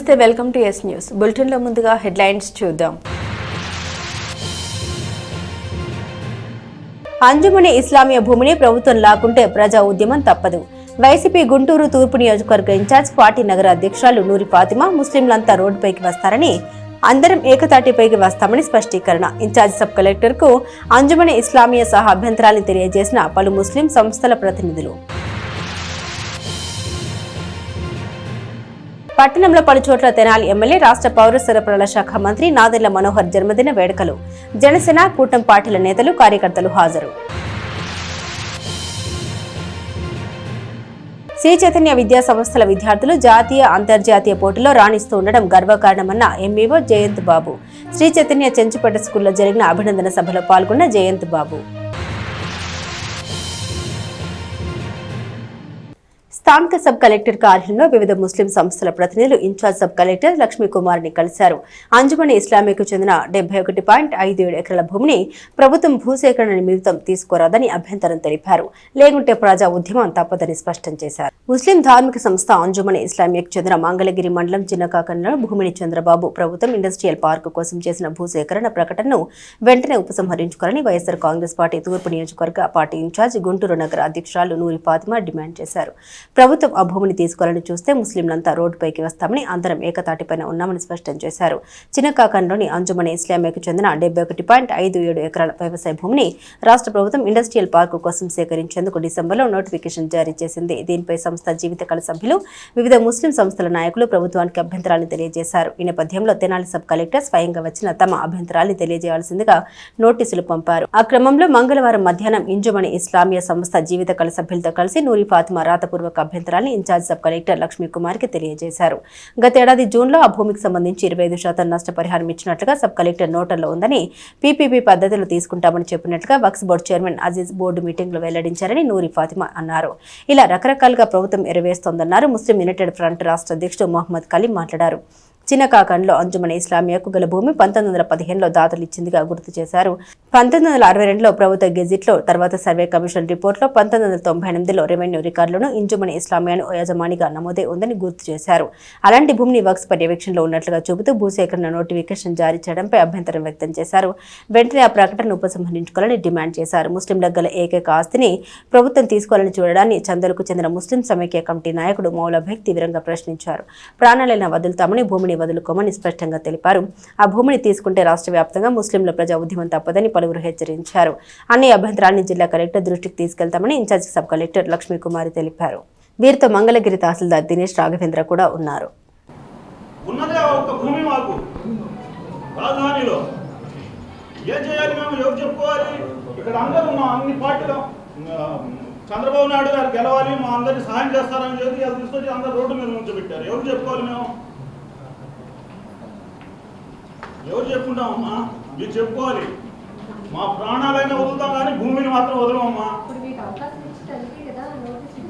నమస్తే, welcome to yes news bulletin లో ముందుగా హెడ్లైన్స్ చూద్దాం. అంజుమని ఇస్లామియా భూమిని ప్రభుత్వం లాక్కుంటే ప్రజా ఉద్యమం తప్పదు. వైసీపీ గుంటూరు తూర్పు నియోజకవర్గ ఇన్ఛార్జ్ పార్టీ నగర అధ్యక్షురాలు నూరి ఫాతిమా ముస్లింలంతా రోడ్డుపైకి వస్తారని, అందరం ఏకతాటిపైకి వస్తామని స్పష్టీకరణ. ఇన్ఛార్జ్ సబ్ కలెక్టర్ కు అంజుమని ఇస్లామియా సహా అభ్యంతరాలను తెలియజేసిన పలు ముస్లిం సంస్థల ప్రతినిధులు. పట్టణంలో పలుచోట్ల తెనాలి ఎమ్మెల్యే రాష్ట్ర పౌర సరఫరాల శాఖ మంత్రి నాదెళ్ల మనోహర్ జన్మదిన వేడుకలు. జనసేన కూటమి పార్టీల నేతలు కార్యకర్తలు హాజరు. శ్రీ చైతన్య విద్యా సంస్థల విద్యార్థులు జాతీయ అంతర్జాతీయ పోటీల్లో రాణిస్తూ ఉండడం గర్వకారణమన్న ఎంఈఓ జయంత్ బాబు. శ్రీ చైతన్య చెంచుపేట స్కూల్లో జరిగిన అభినందన సభలో పాల్గొన్న జయంత్ బాబు. స్థానిక సబ్ కలెక్టర్ కార్యాలయంలో వివిధ ముస్లిం సంస్థల ప్రతినిధులు ఇన్ఛార్జ్ సబ్ కలెక్టర్ లక్ష్మీకుమార్ని కలిశారు. అంజుమని ఇస్లామియాకు చెందిన 71.57 ఎకరాల భూమిని ప్రభుత్వం భూసేకరణ నిమిత్తం తీసుకోరాదని అభ్యంతరం తెలిపారు. లేకుంటే ప్రజా ఉద్యమం తప్పదని స్పష్టం చేశారు. ముస్లిం ధార్మిక సంస్థ అంజుమని ఇస్లామియాకు చెందిన మంగళగిరి మండలం చిన్నకాకంలో భూమిని చంద్రబాబు ప్రభుత్వం ఇండస్ట్రియల్ పార్కు కోసం చేసిన భూసేకరణ ప్రకటనను వెంటనే ఉపసంహరించుకోవాలని వైఎస్ఆర్ కాంగ్రెస్ పార్టీ తూర్పు నియోజకవర్గ పార్టీ ఇన్ఛార్జ్ గుంటూరు నగర అధ్యక్షురాలు నూరి ఫాతిమా డిమాండ్ చేశారు. ప్రభుత్వం ఆ భూమిని తీసుకోవాలని చూస్తే ముస్లింలంతా రోడ్డుపైకి వస్తామని, అందరం ఏకతాటిపైన ఉన్నామని స్పష్టం చేశారు. చిన్నకాకంలోని అంజుమని ఇస్లామియాకు చెందిన 71.57 ఎకరాల వ్యవసాయ భూమిని రాష్ట్ర ప్రభుత్వం ఇండస్ట్రియల్ పార్కు కోసం సేకరించేందుకు డిసెంబర్లో నోటిఫికేషన్ జారీ చేసింది. దీనిపై సంస్థ జీవితకాల సభ్యులు, వివిధ ముస్లిం సంస్థల నాయకులు ప్రభుత్వానికి అభ్యంతరాలను తెలియజేశారు. ఈ నేపథ్యంలో తెనాలి సబ్ కలెక్టర్ స్వయంగా వచ్చిన తమ అభ్యంతరాన్ని తెలియజేయాల్సిందిగా నోటీసులు పంపారు. ఆ క్రమంలో మంగళవారం మధ్యాహ్నం అంజుమని ఇస్లామియా సంస్థ జీవితకాల సభ్యులతో కలిసి నూరి ఫాతిమా రాతపూర్వక అభ్యంతరాన్ని ఇన్ఛార్జ్ సబ్ కలెక్టర్ లక్ష్మీకుమార్ కి తెలియజేశారు. గతేడాది జూన్లో ఆ భూమికి సంబంధించి 25% నష్టపరిహారం ఇచ్చినట్లుగా సబ్ కలెక్టర్ నోటల్లో ఉందని, పీపీపీ పద్ధతులు తీసుకుంటామని చెప్పినట్లుగా Waqf board chairman Aziz board meeting లో వెల్లడించారని నూరి ఫాతిమా అన్నారు. ఇలా రకరకాలుగా ప్రభుత్వం ఎరవేస్తోందన్నారు. ముస్లిం యునైటెడ్ ఫ్రంట్ రాష్ట్ర అధ్యక్షుడు మొహమ్మద్ కలీం మాట్లాడారు. చిన్నకాకంలో అంజుమని ఇస్లామియాకు గల భూమి 1915లో దాతలు ఇచ్చిందిగా గుర్తు చేశారు. 1962లో ప్రభుత్వ గెజిట్లో, తర్వాత సర్వే కమిషన్ రిపోర్ట్లో, 1998లో రెవెన్యూ రికార్డులను అంజుమని ఇస్లామియాను యజమానిగా నమోదే ఉందని గుర్తు చేశారు. అలాంటి భూమిని వక్స్ పర్యవేక్షణలో ఉన్నట్లుగా చూపుతూ భూసేకరణ నోటిఫికేషన్ జారీ చేయడంపై అభ్యంతరం వ్యక్తం చేశారు. వెంటనే ఆ ప్రకటనను ఉపసంహరించుకోవాలని డిమాండ్ చేశారు. ముస్లింలకు గల ఏకైక ఆస్తిని ప్రభుత్వం తీసుకోవాలని చూడడాన్ని చందలకు చెందిన ముస్లిం సమైక్య కమిటీ నాయకుడు మౌలాభేక్ తీవ్రంగా ప్రశ్నించారు. ప్రాణాలైనా వదులుతామని, భూమిని వదులుకోమని స్పష్టంగా తెలిపారు. ఆ భూమిని తీసుకుంటే రాష్ట్ర వ్యాప్తంగా ముస్లింల ప్రజా ఉద్యమం తప్పదని పలువురు హెచ్చరించారు. అన్ని అభ్యంతరాన్ని జిల్లా కలెక్టర్ దృష్టికి తీసుకెళ్తామని ఇన్ఛార్జ్ సబ్ కలెక్టర్ లక్ష్మీకుమారి తెలిపారు. వీరితో మంగళగిరి తహసీల్దార్ దినేష్ రాఘవేంద్ర కూడా ఉన్నారు. చంద్రబాబు నాయుడు గారు గెలవాలి, మా అందరినీ సహాయం చేస్తారని చెప్పి అది తీసుకొచ్చి అందరు రోడ్డు మీద ఉంచబెట్టారు. ఎవరు చెప్పుకోవాలి? మేము ఎవరు చెప్పుకుంటామమ్మా? మీరు చెప్పుకోవాలి. మా ప్రాణాలైనా వదులుతాం కానీ భూమిని మాత్రం వదలమమ్మా.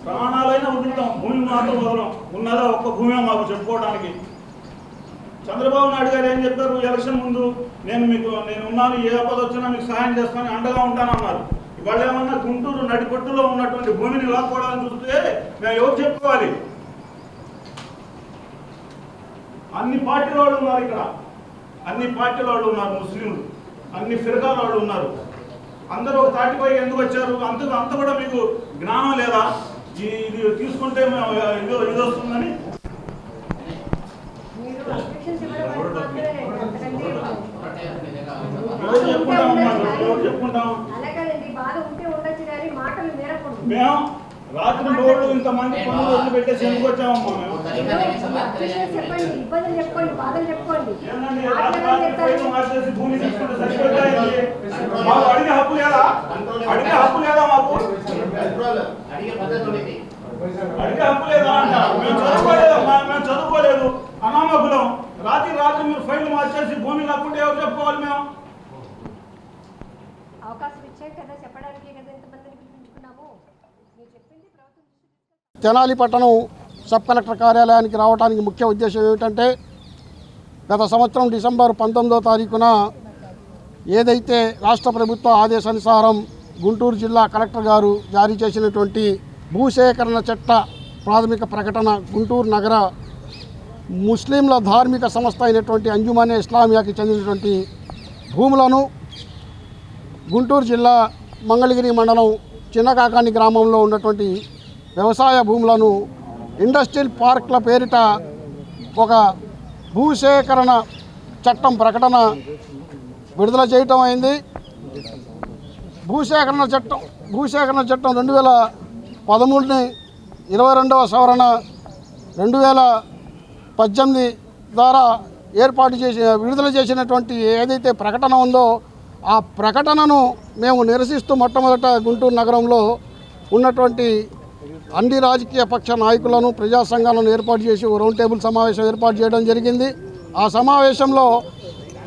ప్రాణాలైనా వదులుతాం, భూమిని మాత్రం వదలం. ఉన్నదా ఒక్క భూమి మాకు చెప్పుకోవడానికి. చంద్రబాబు నాయుడు గారు ఏం చెప్పారు ఎలక్షన్ ముందు? నేను ఉన్నాను, ఏ ఆపద వచ్చినా మీకు సహాయం చేస్తాను, అండగా ఉంటానన్నారు. ఇవాళ ఏమన్నా గుంటూరు నడిపట్టులో ఉన్నటువంటి భూమిని లాక్కోవడానికి చూస్తే మేము ఎవరు చెప్పుకోవాలి? అన్ని పార్టీల వాళ్ళు ఉన్నారు ఇక్కడ, అన్ని పార్టీల వాళ్ళు ఉన్నారు, ముస్లింలు అన్ని ఫిర్గాల వాళ్ళు ఉన్నారు. అందరూ ఒక తాటిపై ఎందుకు వచ్చారు? అంత కూడా మీకు జ్ఞానం లేదా? ఇది తీసుకుంటే ఇది వస్తుందని ఎవరు చెప్పుకుంటాం? మేము రాత్రి రోడ్లు ఇంతమంది పనులు వదిలి పెట్టేసి ఎందుకు వచ్చామమ్మా? మేము మార్చేసి భూమి తీసుకుంటే సరిపోతాయి. మాకు అడిగే హక్కు లేదా? అడిగే హక్కు లేదా? మాకు అడిగే హక్కు లేదా అంటారు. మేము చదువుకోలేదు, అనామకులం. రాత్రి మీరు ఫైల్ మార్చేసి భూమి లాక్కుంటే ఎవరు చెప్పుకోవాలి? మేము అవకాశం ఇచ్చే కదా చెప్పడానికి కదా ఎంతమందిని పిలిపించుకున్నాము. తెనాలి పట్టణం సబ్ కలెక్టర్ కార్యాలయానికి రావడానికి ముఖ్య ఉద్దేశం ఏమిటంటే, గత సంవత్సరం డిసెంబర్ 19వ తారీఖున ఏదైతే రాష్ట్ర ప్రభుత్వ ఆదేశానుసారం గుంటూరు జిల్లా కలెక్టర్ గారు జారీ చేసినటువంటి భూసేకరణ చట్ట ప్రాథమిక ప్రకటన గుంటూరు నగర ముస్లింల ధార్మిక సంస్థ అయినటువంటి అంజుమనే ఇస్లామియాకి చెందినటువంటి భూములను గుంటూరు జిల్లా మంగళగిరి మండలం చిన్నకాకాని గ్రామంలో ఉన్నటువంటి వ్యవసాయ భూములను ఇండస్ట్రియల్ పార్క్ల పేరిట ఒక భూసేకరణ చట్టం ప్రకటన విడుదల చేయటం అయింది. భూసేకరణ చట్టం 2013ని 22వ సవరణ 2018 ద్వారా విడుదల చేసినటువంటి ఏదైతే ప్రకటన ఉందో ఆ ప్రకటనను మేము నిరసిస్తూ మొట్టమొదట గుంటూరు నగరంలో ఉన్నటువంటి అన్ని రాజకీయ పక్ష నాయకులను ప్రజా సంఘాలను ఏర్పాటు చేసి రౌండ్ టేబుల్ సమావేశం ఏర్పాటు చేయడం జరిగింది. ఆ సమావేశంలో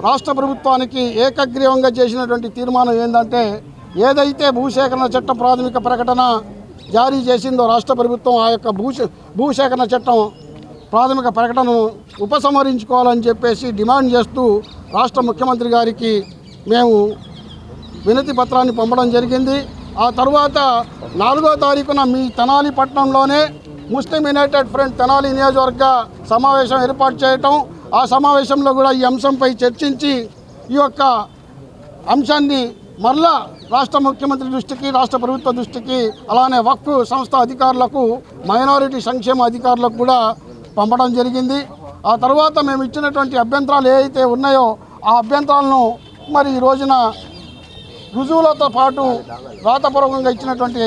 రాష్ట్ర ప్రభుత్వానికి ఏకగ్రీవంగా చేసినటువంటి తీర్మానం ఏంటంటే, ఏదైతే భూసేకరణ చట్ట ప్రాథమిక ప్రకటన జారీ చేసిందో రాష్ట్ర ప్రభుత్వం ఆ యొక్క భూసేకరణ చట్టం ప్రాథమిక ప్రకటనను ఉపసంహరించుకోవాలని చెప్పేసి డిమాండ్ చేస్తూ రాష్ట్ర ముఖ్యమంత్రి గారికి మేము వినతి పత్రాన్ని పంపడం జరిగింది. ఆ తర్వాత 4వ తారీఖున మీ Tenali పట్టణంలోనే Muslim United front Tenali నియోజకవర్గ సమావేశం ఏర్పాటు చేయటం, ఆ సమావేశంలో కూడా ఈ అంశంపై చర్చించి ఈ యొక్క అంశాన్ని మరలా రాష్ట్ర ముఖ్యమంత్రి దృష్టికి, రాష్ట్ర ప్రభుత్వ దృష్టికి, అలానే వక్ఫ్ సంస్థ అధికారులకు, మైనారిటీ సంక్షేమ అధికారులకు కూడా పంపడం జరిగింది. ఆ తర్వాత మేము ఇచ్చినటువంటి అభ్యంతరాలు ఏవైతే ఉన్నాయో ఆ అభ్యంతరాలను మరి ఈ రోజున రుజువులతో పాటు రాతపూర్వకంగా ఇచ్చినటువంటి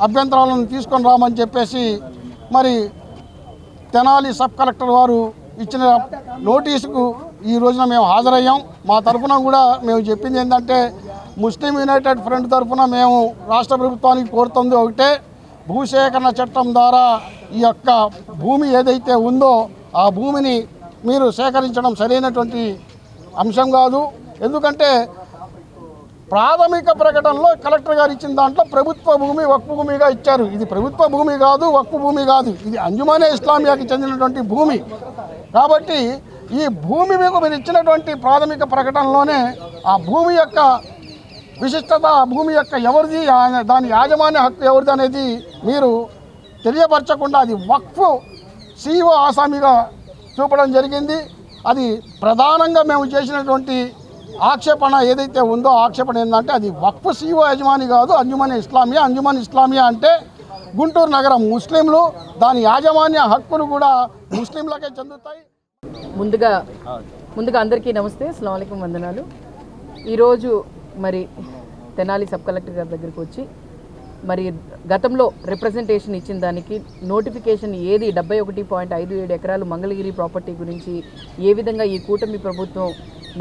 అభ్యంతరాలను తీసుకొని రామని చెప్పేసి మరి తెనాలి సబ్ కలెక్టర్ వారు ఇచ్చిన నోటీసుకు ఈ రోజున మేము హాజరయ్యాం. మా తరఫున కూడా మేము చెప్పింది ఏంటంటే, ముస్లిం యునైటెడ్ ఫ్రంట్ తరఫున మేము రాష్ట్ర ప్రభుత్వానికి కోరుతుంది ఒకటే, భూసేకరణ చట్టం ద్వారా ఈ యొక్క భూమి ఏదైతే ఉందో ఆ భూమిని మీరు సేకరించడం సరైనటువంటి అంశం కాదు. ఎందుకంటే ప్రాథమిక ప్రకటనలో కలెక్టర్ గారు ఇచ్చిన దాంట్లో ప్రభుత్వ భూమి వక్ఫ్ భూమిగా ఇచ్చారు. ఇది ప్రభుత్వ భూమి కాదు, వక్ఫ్ భూమి కాదు, ఇది అంజుమనే ఇస్లామియాకి చెందినటువంటి భూమి. కాబట్టి ఈ భూమి మీకు మీరు ఇచ్చినటువంటి ప్రాథమిక ప్రకటనలోనే ఆ భూమి యొక్క విశిష్టత, ఆ భూమి యొక్క ఎవరిది, దాని యాజమాన్య హక్కు ఎవరిది అనేది మీరు తెలియపరచకుండా అది వక్ఫ్ సిఇఓ ఆసామిగా చూపడం జరిగింది. అది ప్రధానంగా మేము చేసినటువంటి ఆక్షేపణ ఏదైతే ఉందో ఆక్షేపణ ఏంటంటే, అది వక్ఫ్ సిఇఓ యజమాని కాదు, అంజుమనే ఇస్లామియా. అంజుమన్ ఇస్లామియా అంటే గుంటూరు నగరం ముస్లింలు, దాని యాజమాన్య హక్కులు కూడా ముస్లింలకే చెందుతాయి. ముందుగా అందరికీ నమస్తే, అస్సలాము అలైకుం, వందనాలు. ఈరోజు మరి తెనాలి సబ్ కలెక్టర్ గారి దగ్గరికి వచ్చి మరి గతంలో రిప్రజెంటేషన్ ఇచ్చిన దానికి నోటిఫికేషన్ ఏది 71.57 ఎకరాలు మంగళగిరి ప్రాపర్టీ గురించి ఏ విధంగా ఈ కూటమి ప్రభుత్వం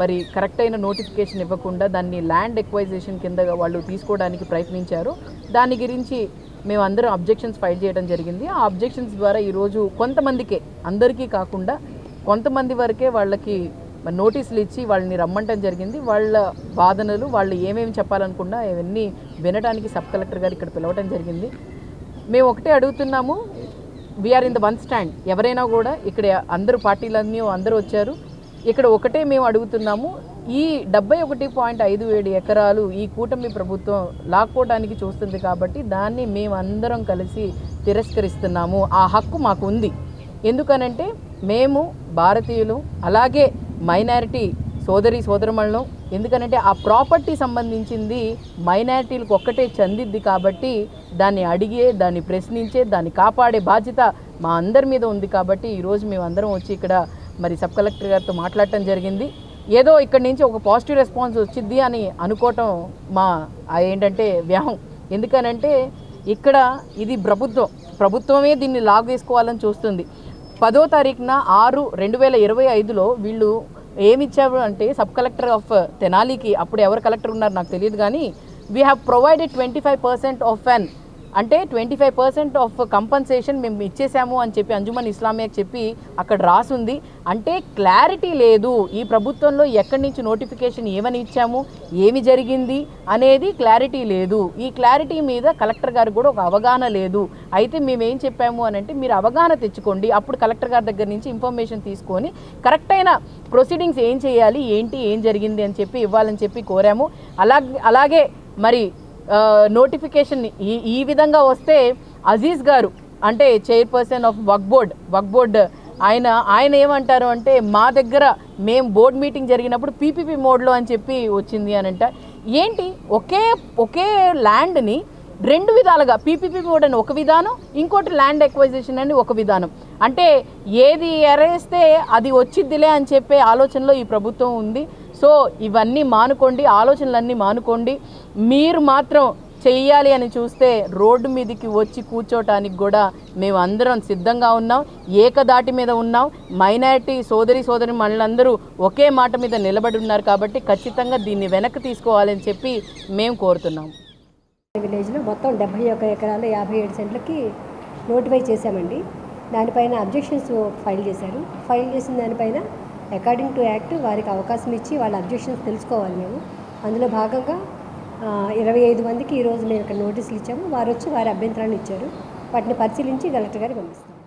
మరి కరెక్ట్ అయిన నోటిఫికేషన్ ఇవ్వకుండా దాన్ని ల్యాండ్ ఎక్వైజేషన్ కింద వాళ్ళు తీసుకోవడానికి ప్రయత్నించారు. దాని గురించి మేము అందరం అబ్జెక్షన్స్ ఫైల్ చేయడం జరిగింది. ఆ అబ్జెక్షన్స్ ద్వారా ఈరోజు కొంతమందికే, అందరికీ కాకుండా కొంతమంది వరకే వాళ్ళకి నోటీసులు ఇచ్చి వాళ్ళని రమ్మంటం జరిగింది. వాళ్ళ వాదనలు, వాళ్ళు ఏమేమి చెప్పాలనుకున్నా ఇవన్నీ వినడానికి సబ్ కలెక్టర్ గారు ఇక్కడ పిలవటం జరిగింది. మేము ఒకటే అడుగుతున్నాము, we are in the one stand. ఎవరైనా కూడా ఇక్కడ అందరూ పార్టీలన్నీ అందరూ వచ్చారు. ఇక్కడ ఒకటే మేము అడుగుతున్నాము, ఈ 71.57 ఎకరాలు ఈ కూటమి ప్రభుత్వం లాక్కోవడానికి చూస్తుంది కాబట్టి దాన్ని మేము అందరం కలిసి తిరస్కరిస్తున్నాము. ఆ హక్కు మాకు ఉంది. ఎందుకనంటే మేము భారతీయులు, అలాగే మైనారిటీ సోదరమణులం. ఎందుకనంటే ఆ ప్రాపర్టీ సంబంధించింది మైనారిటీలకు ఒక్కటే చెందిద్ది కాబట్టి దాన్ని అడిగే, దాన్ని ప్రశ్నించే, దాన్ని కాపాడే బాధ్యత మా అందరి మీద ఉంది. కాబట్టి ఈరోజు మేము అందరం వచ్చి ఇక్కడ మరి సబ్ కలెక్టర్ గారితో మాట్లాడటం జరిగింది. ఏదో ఇక్కడి నుంచి ఒక పాజిటివ్ రెస్పాన్స్ వచ్చింది అని అనుకోవటం మా ఏంటంటే వ్యాహం. ఎందుకనంటే ఇక్కడ ఇది ప్రభుత్వమే దీన్ని లాగేసుకోవాలని చూస్తుంది. 10వ తారీఖున 6/2025లో వీళ్ళు ఏమిచ్చారు అంటే, సబ్ కలెక్టర్ ఆఫ్ తెనాలికి, అప్పుడు ఎవరు కలెక్టర్ ఉన్నారు నాకు తెలియదు కానీ, వీ హ్యావ్ ప్రొవైడెడ్ 25% ఆఫ్ అన్, అంటే 25% ఆఫ్ కంపన్సేషన్ మేము ఇచ్చేసాము అని చెప్పి అంజుమన్ ఇస్లామియాకి చెప్పి అక్కడ రాసుంది. అంటే క్లారిటీ లేదు ఈ ప్రభుత్వంలో, ఎక్కడి నుంచి నోటిఫికేషన్ ఏమని ఇచ్చాము, ఏమి జరిగింది అనేది క్లారిటీ లేదు. ఈ క్లారిటీ మీద కలెక్టర్ గారికి కూడా ఒక అవగాహన లేదు. అయితే మేమేం చెప్పాము అని అంటే, మీరు అవగాహన తెచ్చుకోండి, అప్పుడు కలెక్టర్ గారి దగ్గర నుంచి ఇన్ఫర్మేషన్ తీసుకొని కరెక్ట్ అయిన ప్రొసీడింగ్స్ ఏం చేయాలి, ఏం జరిగింది అని చెప్పి ఇవ్వాలని చెప్పి కోరాము. అలాగే మరి నోటిఫికేషన్ ఈ విధంగా వస్తే అజీజ్ గారు అంటే చైర్పర్సన్ ఆఫ్ వక్ఫ్ బోర్డ్ ఆయన ఏమంటారు అంటే మా దగ్గర మేము బోర్డ్ మీటింగ్ జరిగినప్పుడు పీపీపీ మోడ్లో అని చెప్పి వచ్చింది అని అంటే ఏంటి ఒకే ల్యాండ్ని రెండు విధాలుగా పీపీపీ మోడ్ అని ఒక విధానం, ఇంకోటి ల్యాండ్ ఎక్వైజేషన్ అని ఒక విధానం. అంటే ఏది ఎరేస్తే అది వచ్చిద్దిలే అని చెప్పే ఆలోచనలో ఈ ప్రభుత్వం ఉంది. సో ఇవన్నీ మానుకోండి, ఆలోచనలన్నీ మానుకోండి. మీరు మాత్రం చెయ్యాలి అని చూస్తే రోడ్డు మీదకి వచ్చి కూర్చోటానికి కూడా మేము అందరం సిద్ధంగా ఉన్నాం, ఏకదాటి మీద ఉన్నాం. మైనారిటీ సోదరి మనందరూ ఒకే మాట మీద నిలబడి ఉన్నారు కాబట్టి ఖచ్చితంగా దీన్ని వెనక్కి తీసుకోవాలని చెప్పి మేము కోరుతున్నాం. విలేజ్లో మొత్తం 71 ఎకరాలు 57 సెంట్లకి నోటిఫై చేశామండి. దానిపైన అబ్జెక్షన్స్ ఫైల్ చేశారు. ఫైల్ చేసిన దానిపైన అకార్డింగ్ టు యాక్ట్ వారికి అవకాశం ఇచ్చి వాళ్ళ అబ్జెక్షన్స్ తెలుసుకోవాలి మేము. అందులో భాగంగా 25 మందికి ఈరోజు మేము ఇక్కడ నోటీసులు ఇచ్చాము. వారు వచ్చి వారి అభ్యంతరాన్ని ఇచ్చారు. వాటిని పరిశీలించి కలెక్టర్ గారికి పంపిస్తాం.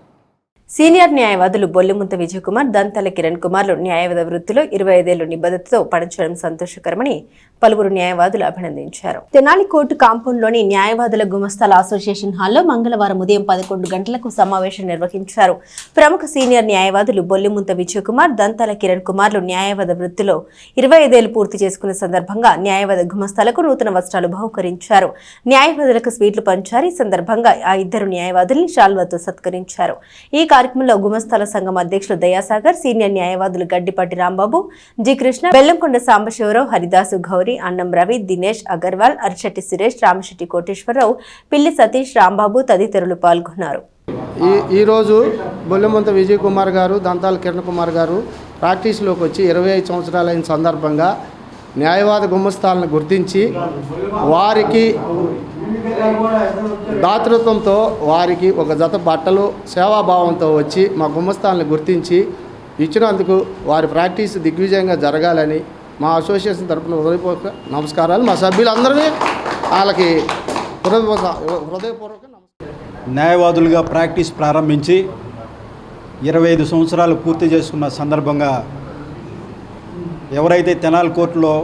సీనియర్ న్యాయవాదులు బొల్లిముంత విజయ్ కుమార్, దంతాల కిరణ్ కుమార్లు న్యాయవాద వృత్తిలో 25 ఏళ్ల నిబద్ధతతో పనిచేయడం సంతోషకరమని పలువురు న్యాయవాదులు అభినందించారు. తెనాలి కోర్టు కాంపౌండ్లోని న్యాయవాదుల గుమస్తాల అసోసియేషన్ హాల్లో మంగళవారం ఉదయం 11 గంటలకు సమావేశం నిర్వహించారు. ప్రముఖ సీనియర్ న్యాయవాదులు బొల్లిముంత విజయ్ కుమార్, దంతాల కిరణ్ కుమార్లు న్యాయవాద వృత్తిలో 25 ఏళ్లు పూర్తి చేసుకున్న సందర్భంగా న్యాయవాద గుమస్తాలకు నూతన వస్త్రాలు బహుకరించారు. న్యాయవాదులకు స్వీట్లు పంచారు. ఈ సందర్భంగా ఆ ఇద్దరు న్యాయవాదుల్ని శాల్వాతో సత్కరించారు. ఈ కార్యక్రమంలో గుమస్తాల సంఘం అధ్యక్షులు దయాసాగర్, సీనియర్ న్యాయవాదులు గడ్డిపాటి రాంబాబు, జి కృష్ణ, బెల్లంకొండ సాంబశివరావు, హరిదాసు, గౌరీ, అన్నం రవి, దినేష్ అగర్వాల్, అరిశెట్టి సురేష్, రామశెట్టి కోటేశ్వరరావు, పిల్లి సతీష్, రాంబాబు తదితరులు పాల్గొన్నారు. ఈరోజు బొల్లెమంత విజయ్ కుమార్ గారు, దంతాల కిరణ్ కుమార్ గారు ప్రాక్టీస్లోకి వచ్చి 25 సంవత్సరాలైన సందర్భంగా న్యాయవాద గుమస్తాలను గుర్తించి వారికి దాతృత్వంతో వారికి ఒక జత బట్టలు సేవాభావంతో వచ్చి మా గుమస్తాలను గుర్తించి ఇచ్చినందుకు వారి ప్రాక్టీస్ దిగ్విజయంగా జరగాలని మా అసోసియేషన్ తరఫున హృదయపూర్వక నమస్కారాలు. మా సభ్యులందరినీ వాళ్ళకి హృదయపూర్వక న్యాయవాదులుగా ప్రాక్టీస్ ప్రారంభించి 25 సంవత్సరాలు పూర్తి చేసుకున్న సందర్భంగా ఎవరైతే తెనాలి కోర్టులో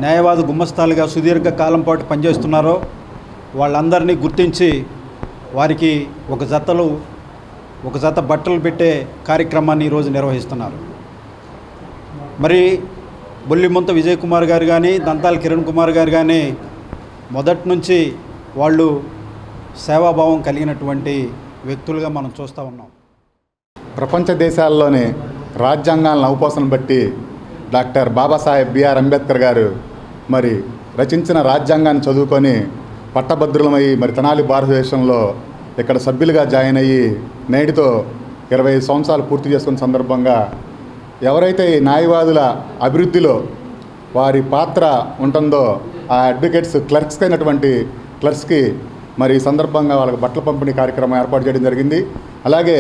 న్యాయవాద గుమస్తాలుగా సుదీర్ఘ కాలం పాటు పనిచేస్తున్నారో వాళ్ళందరినీ గుర్తించి వారికి ఒక జత బట్టలు పెట్టే కార్యక్రమాన్ని ఈరోజు నిర్వహిస్తున్నారు. మరి బొల్లిముంత విజయ్ కుమార్ గారు కానీ, దంతాల కిరణ్ కుమార్ గారు కానీ మొదటి నుంచి వాళ్ళు సేవాభావం కలిగినటువంటి వ్యక్తులుగా మనం చూస్తూ ఉన్నాం. ప్రపంచ దేశాల్లోని రాజ్యాంగాలను అవపోసన బట్టి డాక్టర్ బాబాసాహెబ్ బిఆర్ అంబేద్కర్ గారు మరి రచించిన రాజ్యాంగాన్ని చదువుకొని పట్టభద్రులమై మరి తెనాలి భారతదేశంలో ఇక్కడ సభ్యులుగా జాయిన్ అయ్యి నేటితో 25 సంవత్సరాలు పూర్తి చేసుకున్న సందర్భంగా ఎవరైతే ఈ న్యాయవాదుల అభివృద్ధిలో వారి పాత్ర ఉంటుందో ఆ అడ్వకేట్స్ క్లర్క్స్ అయినటువంటి క్లర్క్స్కి మరి ఈ సందర్భంగా వాళ్ళకి బట్టల పంపిణీ కార్యక్రమం ఏర్పాటు చేయడం జరిగింది. అలాగే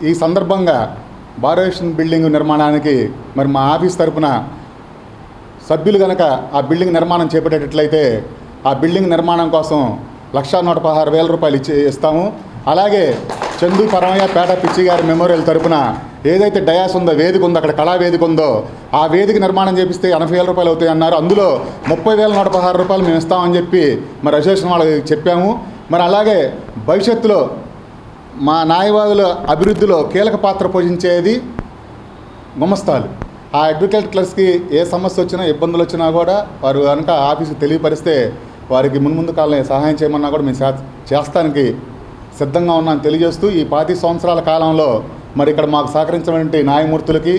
ఈ సందర్భంగా భారతదేశం బిల్డింగ్ నిర్మాణానికి మరి మా ఆఫీస్ తరఫున సభ్యులు కనుక ఆ బిల్డింగ్ నిర్మాణం చేపట్టేటట్లయితే ఆ బిల్డింగ్ నిర్మాణం కోసం 1,116,000 రూపాయలు ఇస్తాము. అలాగే చందు పరమయ్య పేట పిచ్చి గారి మెమోరియల్ తరపున ఏదైతే డయాస్ ఉందో, వేదిక ఉందో, అక్కడ కళా వేదిక ఉందో ఆ వేదిక నిర్మాణం చేపిస్తే 80,000 రూపాయలు అవుతాయి అన్నారు. అందులో 30,116 రూపాయలు మేము ఇస్తామని చెప్పి మరి అసోసియేషన్ వాళ్ళకి చెప్పాము. మరి అలాగే భవిష్యత్తులో మా న్యాయవాదుల అభివృద్ధిలో కీలక పాత్ర పోషించేది గుమస్తాలు. ఆ అడ్వకేట్ క్లర్క్స్కి ఏ సమస్య వచ్చినా, ఇబ్బందులు వచ్చినా కూడా వారు కనుక ఆఫీస్కి తెలియపరిస్తే వారికి మున్ముందు కాలంలో సహాయం చేయమన్నా కూడా మేము చేస్తానికి సిద్ధంగా ఉన్నామని తెలియజేస్తూ ఈ 25 సంవత్సరాల కాలంలో మరి ఇక్కడ మాకు సహకరించినటువంటి న్యాయమూర్తులకి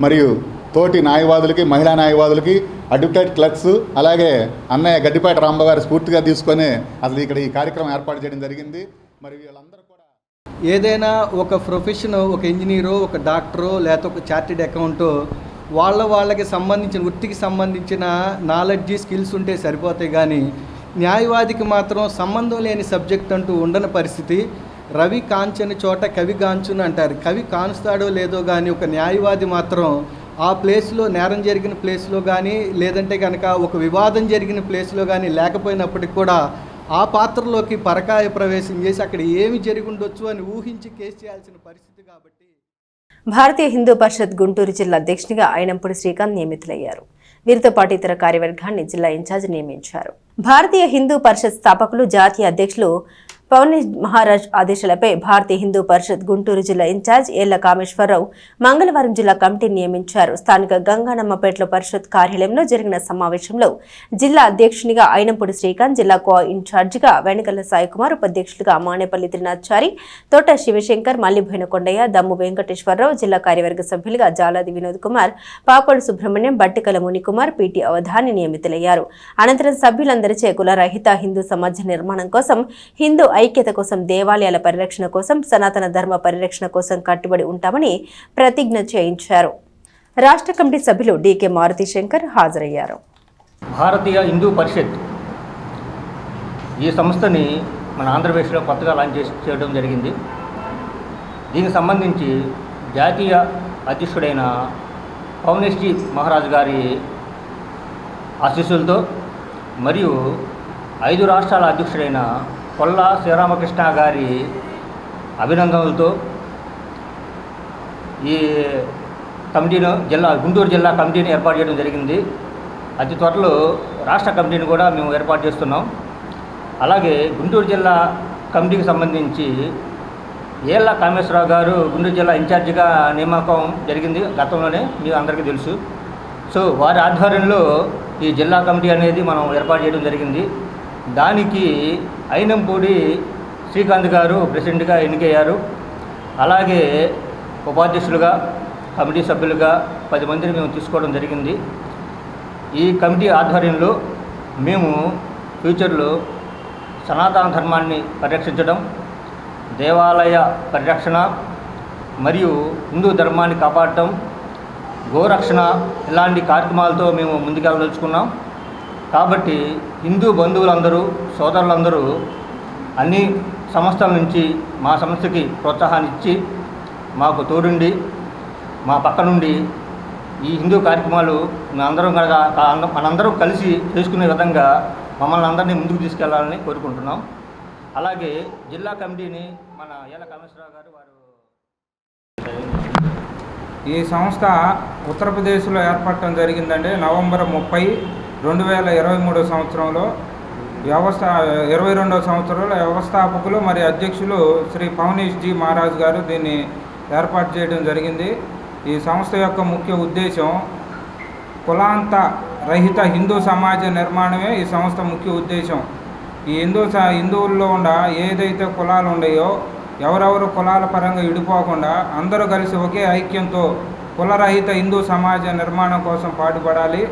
మరియు తోటి న్యాయవాదులకి, మహిళా న్యాయవాదులకి, అడ్వకేట్ క్లర్క్స్, అలాగే అన్నయ్య గడ్డిపాటి రాంబాబు గారు స్ఫూర్తిగా తీసుకొని అసలు ఇక్కడ ఈ కార్యక్రమం ఏర్పాటు చేయడం జరిగింది. మరి వీళ్ళందరూ కూడా ఏదైనా ఒక ప్రొఫెషన్, ఒక ఇంజనీరో, ఒక డాక్టరో, లేకపోతే ఒక చార్టెడ్ అకౌంటో వాళ్ళకి సంబంధించిన వృత్తికి సంబంధించిన నాలెడ్జి, స్కిల్స్ ఉంటే సరిపోతాయి. కానీ న్యాయవాదికి మాత్రం సంబంధం లేని సబ్జెక్ట్ అంటూ ఉండని పరిస్థితి. రవి కాంచని చోట కవి కాంచును అంటారు. కవి కాంచుతాడో లేదో కానీ ఒక న్యాయవాది మాత్రం ఆ ప్లేస్లో, నేరం జరిగిన ప్లేస్లో కానీ, లేదంటే కనుక ఒక వివాదం జరిగిన ప్లేస్లో కానీ లేకపోయినప్పటికి కూడా ఆ పాత్రలోకి పరకాయ ప్రవేశం చేసి అక్కడ ఏమి జరిగి ఉండొచ్చు అని ఊహించి కేసు చేయాల్సిన పరిస్థితి. కాబట్టి భారతీయ హిందూ పరిషత్ గుంటూరు జిల్లా అధ్యక్షునిగా అయినంపూడి శ్రీకాంత్ నియమితులయ్యారు. వీరితో పాటు ఇతర కార్యవర్గాన్ని జిల్లా ఇన్ఛార్జ్ నియమించారు. భారతీయ హిందూ పరిషత్ స్థాపకులు, జాతీయ అధ్యక్షులు పవన్ మహారాజ్ ఆదేశాలపై భారతీయ హిందూ పరిషత్ గుంటూరు జిల్లా ఇన్ఛార్జ్ ఏళ్ల కామేశ్వరరావు మంగళవారం జిల్లా కమిటీని నియమించారు. స్థానిక గంగానమ్మపేటలో పరిషత్ కార్యాలయంలో జరిగిన సమావేశంలో జిల్లా అధ్యక్షునిగా అయినంపూడి శ్రీకాంత్, జిల్లా కో ఇన్ఛార్జిగా వెనకల్ల సాయికుమార్, ఉపాధ్యక్షులుగా మానేపల్లి త్రినాథ్చారి, తోట శివశంకర్, మల్లిబోయిన కొండయ్య, దమ్ము వెంకటేశ్వరరావు, జిల్లా కార్యవర్గ సభ్యులుగా జాలాది వినోద్ కుమార్, పాపడు సుబ్రహ్మణ్యం, బట్టికల మునికుమార్, పిటి అవధాని నియమితులయ్యారు. అనంతరం సభ్యులందరిచే కులరహిత హిందూ సమాజ నిర్మాణం కోసం, హిందూ ఐక్యత కోసం, దేవాలయాల పరిరక్షణ కోసం, సనాతన ధర్మ పరిరక్షణ కోసం కట్టుబడి ఉంటామని ప్రతిజ్ఞ చేయించారు. రాష్ట్ర కమిటీ సభ్యులు డికే మారుతి శంకర్ హాజరయ్యారు. భారతీయ హిందూ పరిషత్ ఈ సంస్థని మన ఆంధ్రప్రదేశ్లో కొత్తగా లాంచ్ చేయడం జరిగింది. దీనికి సంబంధించి జాతీయ అధ్యక్షుడైన పవనేష్జీ మహారాజ్ గారి ఆశీస్సులతో మరియు 5 రాష్ట్రాల అధ్యక్షుడైన కొల్లా శ్రీరామకృష్ణ గారి అభినందనలతో ఈ కమిటీను గుంటూరు జిల్లా కమిటీని ఏర్పాటు చేయడం జరిగింది. అతి త్వరలో రాష్ట్ర కమిటీని కూడా మేము ఏర్పాటు చేస్తున్నాం. అలాగే గుంటూరు జిల్లా కమిటీకి సంబంధించి ఏళ్ల కామేశ్వరరావు గారు గుంటూరు జిల్లా ఇన్ఛార్జిగా నియామకం జరిగింది గతంలోనే, మీకు అందరికీ తెలుసు. సో వారి ఆధ్వర్యంలో ఈ జిల్లా కమిటీ అనేది మనం ఏర్పాటు చేయడం జరిగింది. దానికి అయినంపూడి శ్రీకాంత్ గారు ప్రెసిడెంట్గా ఎన్నికయ్యారు. అలాగే ఉపాధ్యక్షులుగా, కమిటీ సభ్యులుగా 10 మందిని మేము తీసుకోవడం జరిగింది. ఈ కమిటీ ఆధ్వర్యంలో మేము ఫ్యూచర్లో సనాతన ధర్మాన్ని పరిరక్షించడం, దేవాలయ పరిరక్షణ మరియు హిందూ ధర్మాన్ని కాపాడటం, గోరక్షణ ఇలాంటి కార్యక్రమాలతో మేము ముందుకెళ్ళదలుచుకున్నాం. కాబట్టి హిందూ బంధువులందరూ, సోదరులందరూ అన్ని సంస్థల నుంచి మా సంస్థకి ప్రోత్సాహాన్ని ఇచ్చి మాకు తోడుండి మా పక్క నుండి ఈ హిందూ కార్యక్రమాలు మనందరం కలిసి చేసుకునే విధంగా మమ్మల్ని అందరినీ ముందుకు తీసుకెళ్లాలని కోరుకుంటున్నాం. అలాగే జిల్లా కమిటీని మన ఏళ్ల కామేశ్వరరావు గారు ఈ సంస్థ ఉత్తరప్రదేశ్లో ఏర్పడటం జరిగిందండి. నవంబర్ 30, 2023 సంవత్సరంలో 22వ సంవత్సరంలో వ్యవస్థాపకులు మరియు అధ్యక్షులు శ్రీ పవనేష్జీ మహారాజ్ గారు దీన్ని ఏర్పాటు చేయడం జరిగింది. ఈ సంస్థ యొక్క ముఖ్య ఉద్దేశం కులాంత రహిత హిందూ సమాజ నిర్మాణమే ఈ సంస్థ ముఖ్య ఉద్దేశం. ఈ హిందువుల్లో ఏదైతే కులాలు ఉన్నాయో ఎవరెవరు కులాల పరంగా విడిపోకుండా అందరూ కలిసి ఒకే ఐక్యంతో కులరహిత హిందూ సమాజ నిర్మాణం కోసం పాటుపడాలి.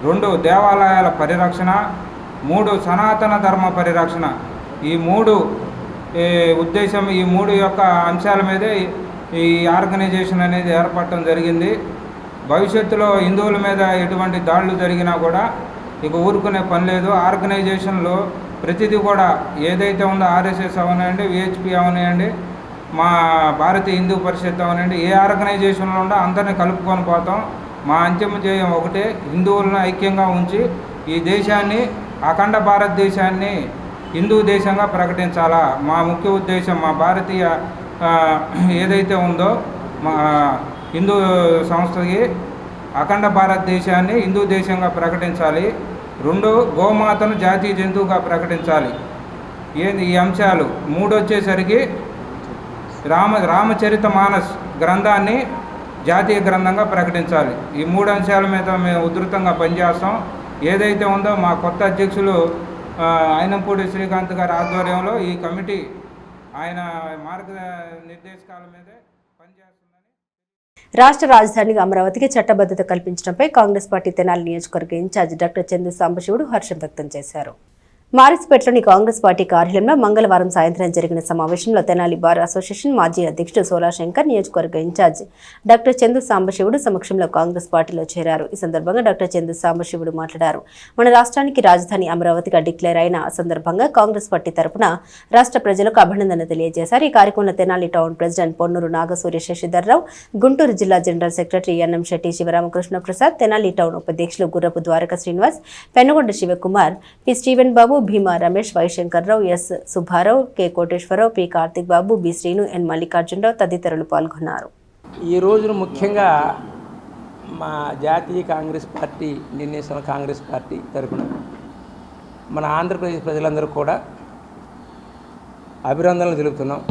2 దేవాలయాల పరిరక్షణ, 3 సనాతన ధర్మ పరిరక్షణ. ఈ 3 ఉద్దేశం, ఈ 3 యొక్క అంశాల మీదే ఈ ఆర్గనైజేషన్ అనేది ఏర్పడటం జరిగింది. భవిష్యత్తులో హిందువుల మీద ఎటువంటి దాడులు జరిగినా కూడా ఇక ఊరుకునే పని లేదు. ఆర్గనైజేషన్లో ప్రతిదీ కూడా ఏదైతే ఉందో ఆర్ఎస్ఎస్ అవనండి, విహెచ్పి అవనివ్వండి, మా భారతీయ హిందూ పరిషత్ అవనండి, ఏ ఆర్గనైజేషన్లో ఉందో అందరినీ కలుపుకొని పోతాం. మా అంతిమ ధ్యేయం ఒకటే, హిందువులను ఐక్యంగా ఉంచి ఈ దేశాన్ని, అఖండ భారతదేశాన్ని హిందూ దేశంగా ప్రకటించాలా. మా ముఖ్య ఉద్దేశం మా భారతీయ ఏదైతే ఉందో మా హిందూ సంస్థకి అఖండ భారతదేశాన్ని హిందూ దేశంగా ప్రకటించాలి. 2 గోమాతను జాతీయ జంతువుగా ప్రకటించాలి. ఈ అంశాలు. 3 వచ్చేసరికి రామచరిత మానస్ గ్రంథాన్ని జాతీయ గ్రంథంగా ప్రకటించాలి. ఈ 3 అంశాల మీద మేము ఉధృతంగా పనిచేస్తాం. ఏదైతే ఉందో మా కొత్త అధ్యక్షులు అయినంపూడి శ్రీకాంత్ గారి ఆధ్వర్యంలో ఈ కమిటీ ఆయన మార్గనిర్దేశకాల మీదే పనిచేస్తుందని. రాష్ట్ర రాజధానిగా అమరావతికి చట్టబద్ధత కల్పించడంపై కాంగ్రెస్ పార్టీ తెనాలి నియోజకవర్గ ఇన్ఛార్జ్ డాక్టర్ చందు సాంబశివుడు హర్షం వ్యక్తం చేశారు. మారిస్పేటలోని కాంగ్రెస్ పార్టీ కార్యాలయంలో మంగళవారం సాయంత్రం జరిగిన సమావేశంలో తెనాలి బార్ అసోసియేషన్ మాజీ అధ్యక్షుడు సోలాశంకర్, నియోజకవర్గ ఇన్ఛార్జ్ డాక్టర్ చందు సాంబశివుడు సమక్షంలో కాంగ్రెస్ పార్టీలో చేరారు. ఈ సందర్భంగా డాక్టర్ చందు సాంబశివుడు మాట్లాడారు. మన రాష్ట్రానికి రాజధాని అమరావతిగా డిక్లేర్ అయిన సందర్భంగా కాంగ్రెస్ పార్టీ తరపున రాష్ట్ర ప్రజలకు అభినందన తెలియజేశారు. ఈ కార్యక్రమంలో తెనాలి టౌన్ ప్రెసిడెంట్ పొన్నూరు నాగసూర్య శశిధర్రావు, గుంటూరు జిల్లా general secretary NM Shetty Sivaramakrishna Prasad, Tenali town ఉపాధ్యక్షులు Gurrapu Dwaraka Srinivas, Penugonda Sivakumar, P Steven Babu, Bhima Ramesh, Y Shankar Rao, S Subba Rao, K Koteswara Rao, P Karthik Babu, B Srinu, N Mallikarjuna Rao తదితరులు పాల్గొన్నారు. ఈ రోజున ముఖ్యంగా మా జాతీయ కాంగ్రెస్ పార్టీ, ఇండియన్ నేషనల్ కాంగ్రెస్ పార్టీ తరఫున మన ఆంధ్రప్రదేశ్ ప్రజలందరూ కూడా అభినందనలు తెలుపుతున్నాం.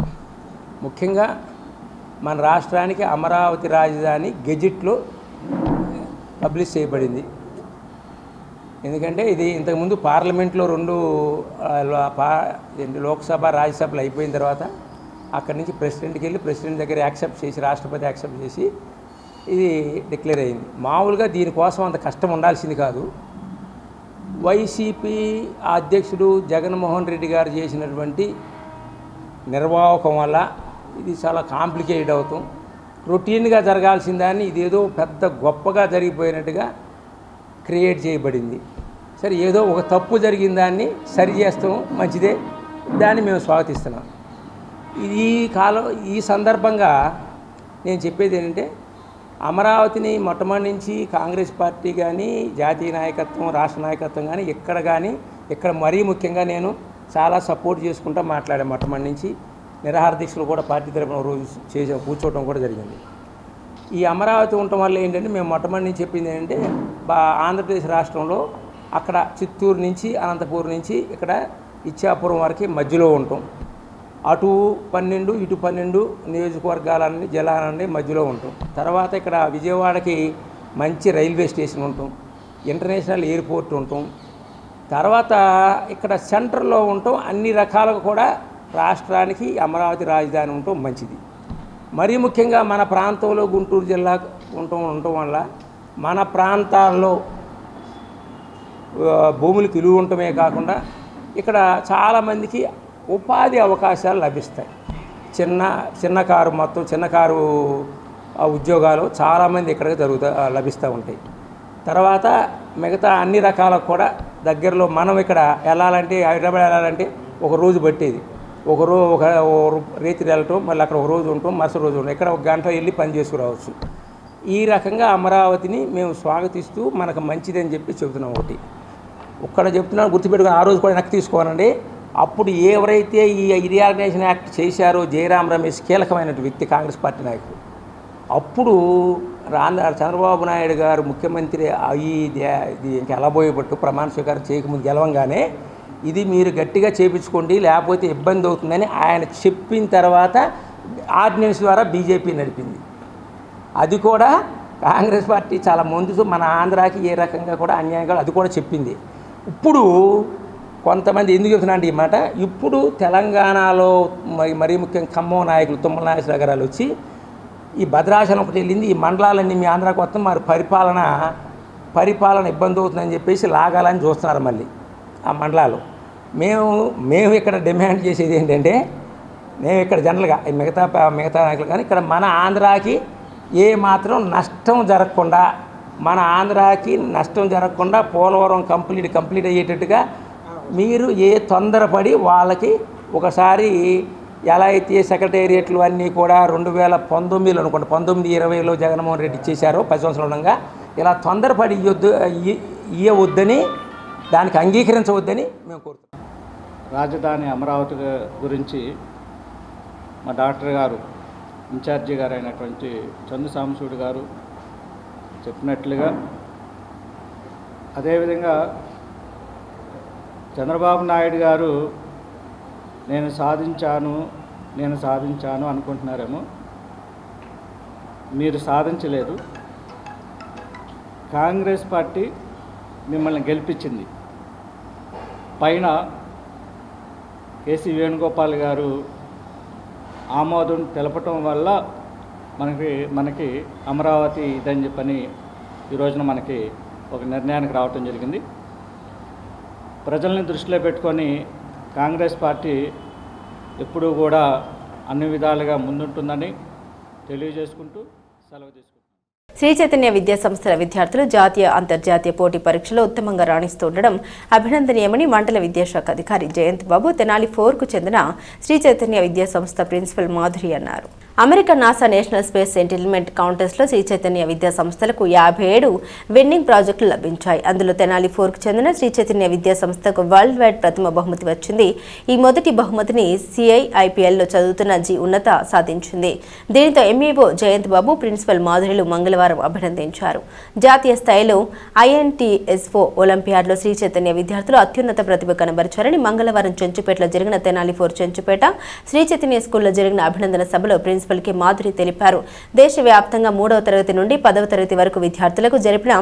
ముఖ్యంగా మన రాష్ట్రానికి అమరావతి రాజధాని గెజిట్లో పబ్లిష్ చేయబడింది. ఎందుకంటే ఇది ఇంతకుముందు పార్లమెంట్లో 2 లోక్సభ రాజ్యసభలు అయిపోయిన తర్వాత అక్కడి నుంచి ప్రెసిడెంట్కి వెళ్ళి ప్రెసిడెంట్ దగ్గర యాక్సెప్ట్ చేసి రాష్ట్రపతి యాక్సెప్ట్ చేసి ఇది డిక్లేర్ అయింది. మామూలుగా దీనికోసం అంత కష్టం ఉండాల్సింది కాదు. వైసీపీ అధ్యక్షుడు జగన్మోహన్ రెడ్డి గారు చేసినటువంటి నిర్వాహకం వల్ల ఇది చాలా కాంప్లికేటెడ్ అవుతాం. రొటీన్గా జరగాల్సిన దాన్ని ఇదేదో పెద్ద గొప్పగా జరిగిపోయినట్టుగా క్రియేట్ చేయబడింది. సరే, ఏదో ఒక తప్పు జరిగిన దాన్ని సరి చేస్తాం, మంచిదే, దాన్ని మేము స్వాగతిస్తున్నాం. ఈ సందర్భంగా నేను చెప్పేది ఏంటంటే, అమరావతిని మొట్టమొదటి నుంచి కాంగ్రెస్ పార్టీ కానీ, జాతీయ నాయకత్వం, రాష్ట్ర నాయకత్వం కానీ ఇక్కడ మరీ ముఖ్యంగా నేను చాలా సపోర్ట్ చేసుకుంటూ మాట్లాడాను. మొట్టమొదటి నుంచి నిరాహార దీక్షలు కూడా పార్టీ తరపున రోజు కూర్చోవడం కూడా జరిగింది. ఈ అమరావతి ఉండటం వల్ల ఏంటంటే, మేము మొట్టమొదటి నుంచి చెప్పింది ఏంటంటే, ఆంధ్రప్రదేశ్ రాష్ట్రంలో అక్కడ చిత్తూరు నుంచి అనంతపూర్ నుంచి ఇక్కడ ఇచ్చాపురం వరకు మధ్యలో ఉంటాం. అటు 12 ఇటు 12 నియోజకవర్గాలన్నీ జిల్లాలన్నీ మధ్యలో ఉంటాం. తర్వాత ఇక్కడ విజయవాడకి మంచి రైల్వే స్టేషన్ ఉంటాం, ఇంటర్నేషనల్ ఎయిర్పోర్ట్ ఉంటాం. తర్వాత ఇక్కడ సెంటర్లో ఉంటాం. అన్ని రకాలుగా కూడా రాష్ట్రానికి అమరావతి రాజధాని ఉండటం మంచిది. మరీ ముఖ్యంగా మన ప్రాంతంలో గుంటూరు జిల్లా ఉండటం వల్ల మన ప్రాంతాల్లో భూములకు విలువ ఉండటమే కాకుండా ఇక్కడ చాలామందికి ఉపాధి అవకాశాలు లభిస్తాయి. చిన్న కారు ఉద్యోగాలు చాలామంది ఇక్కడ లభిస్తూ ఉంటాయి. తర్వాత మిగతా అన్ని రకాలకు కూడా దగ్గరలో మనం ఇక్కడ వెళ్ళాలంటే, హైదరాబాద్ వెళ్ళాలంటే ఒక రోజు పట్టేది. ఒక రేతి వెళ్ళటం, మళ్ళీ అక్కడ ఒక రోజు ఉంటాం, మరుసటి రోజు ఉంటాం. ఇక్కడ 1 గంట వెళ్ళి పని చేసుకురావచ్చు. ఈ రకంగా అమరావతిని మేము స్వాగతిస్తూ మనకు మంచిదని చెప్పి చెబుతున్నాం. ఒక్కడ చెప్తున్నాను, గుర్తుపెట్టుకుని ఆ రోజు కూడా వెనక్కి తీసుకోవాలండి. అప్పుడు ఎవరైతే ఈ రీఆర్గనైజేషన్ యాక్ట్ చేశారో జయరాం రమేష్ కీలకమైన వ్యక్తి, కాంగ్రెస్ పార్టీ నాయకుడు, అప్పుడు చంద్రబాబు నాయుడు గారు ముఖ్యమంత్రి ఇది ఎలబోయేపట్టు ప్రమాణ స్వీకారం చేయకముందు గెలవంగానే ఇది మీరు గట్టిగా చేయించుకోండి లేకపోతే ఇబ్బంది అవుతుందని ఆయన చెప్పిన తర్వాత ఆర్డినెన్స్ ద్వారా బీజేపీ నడిపింది. అది కూడా కాంగ్రెస్ పార్టీ చాలా ముందు మన ఆంధ్రాకి ఏ రకంగా కూడా అన్యాయంగా అది కూడా చెప్పింది. ఇప్పుడు కొంతమంది ఎందుకు చెప్తున్నా అంటే ఈ మాట, ఇప్పుడు తెలంగాణలో మరీ ముఖ్యంగా ఖమ్మం నాయకులు తుమ్మల నాగేశ్వరరావు గారు వచ్చి ఈ భద్రాచలం ఒకటి వెళ్ళింది, ఈ మండలాలన్నీ మీ ఆంధ్రాకి వస్తాం, మరి పరిపాలన ఇబ్బంది అవుతుందని చెప్పేసి లాగాలని చూస్తున్నారు మళ్ళీ ఆ మండలాలు. మేము ఇక్కడ డిమాండ్ చేసేది ఏంటంటే, మేము ఇక్కడ జనరల్గా మిగతా నాయకులు కానీ ఇక్కడ మన ఆంధ్రాకి ఏ మాత్రం నష్టం జరగకుండా పోలవరం కంప్లీట్ అయ్యేటట్టుగా మీరు ఏ తొందరపడి వాళ్ళకి ఒకసారి ఎలా అయితే సెక్రటేరియట్లు అన్నీ కూడా 2019 అనుకోండి, 19-20లో జగన్మోహన్ రెడ్డి ఇచ్చేశారో 10 సంవత్సరాలుగా, ఇలా తొందరపడి ఇవ్వవద్దని, దానికి అంగీకరించవద్దని మేము కోరుతున్నాం. రాజధాని అమరావతి గురించి మా డాక్టర్ గారు, ఇన్ఛార్జి గారు అయినటువంటి చందు సాంబశివుడు గారు చెప్పినట్లుగా, అదేవిధంగా చంద్రబాబు నాయుడు గారు నేను సాధించాను అనుకుంటున్నారేమో. మీరు సాధించలేదు. కాంగ్రెస్ పార్టీ మిమ్మల్ని గెలిపించింది. పైన కేసీ వేణుగోపాల్ గారు ఆమోదం తెలపటం వల్ల మనకి అమరావతి ఇదని చెప్పని ఈ రోజున మనకి ఒక నిర్ణయానికి రావటం జరిగింది. ప్రజల్ని దృష్టిలో పెట్టుకొని కాంగ్రెస్ పార్టీ ఎప్పుడూ కూడా అన్ని విధాలుగా ముందుంటుందని తెలియజేసుకుంటూ సెలవు తీసుకుంటాం. శ్రీ చైతన్య విద్యా సంస్థల విద్యార్థులు జాతీయ అంతర్జాతీయ పోటీ పరీక్షలో ఉత్తమంగా రాణిస్తుండడం అభినందనీయమని మండల విద్యాశాఖ అధికారి జయంత్ బాబు తెనాలి 4కు చెందిన శ్రీ చైతన్య విద్యా సంస్థ ప్రిన్సిపల్ మాధురి అన్నారు. America NASA national space settlement కాంటెస్ట్లో శ్రీ చైతన్య విద్యా సంస్థలకు 57 విన్నింగ్ ప్రాజెక్టులు లభించాయి. అందులో తెనాలి 4కు చెందిన శ్రీ చైతన్య విద్యా సంస్థకు వరల్డ్ వైడ్ ప్రథమ బహుమతి వచ్చింది. ఈ మొదటి బహుమతిని CIIPLలో చదువుతున్న జి ఉన్నత సాధించింది. దీనితో ఎంఈఓ జయంత్ బాబు, ప్రిన్సిపల్ మాధురిలు మంగళవారం అభినందించారు. జాతీయ స్థాయిలో INTSO ఒలింపియాడ్లో శ్రీ చైతన్య విద్యార్థులు అత్యున్నత ప్రతిభ కనబరిచారని మంగళవారం చెంచుపేటలో జరిగిన తెనాలి 4 చెంచుపేట శ్రీ చైతన్య స్కూల్లో జరిగిన అభినందన సభలో ప్రిన్సిపల్ కె మాధురి తెలిపారు. దేశవ్యాప్తంగా 3వ తరగతి నుండి 10వ తరగతి వరకు విద్యార్థులకు జరిపిన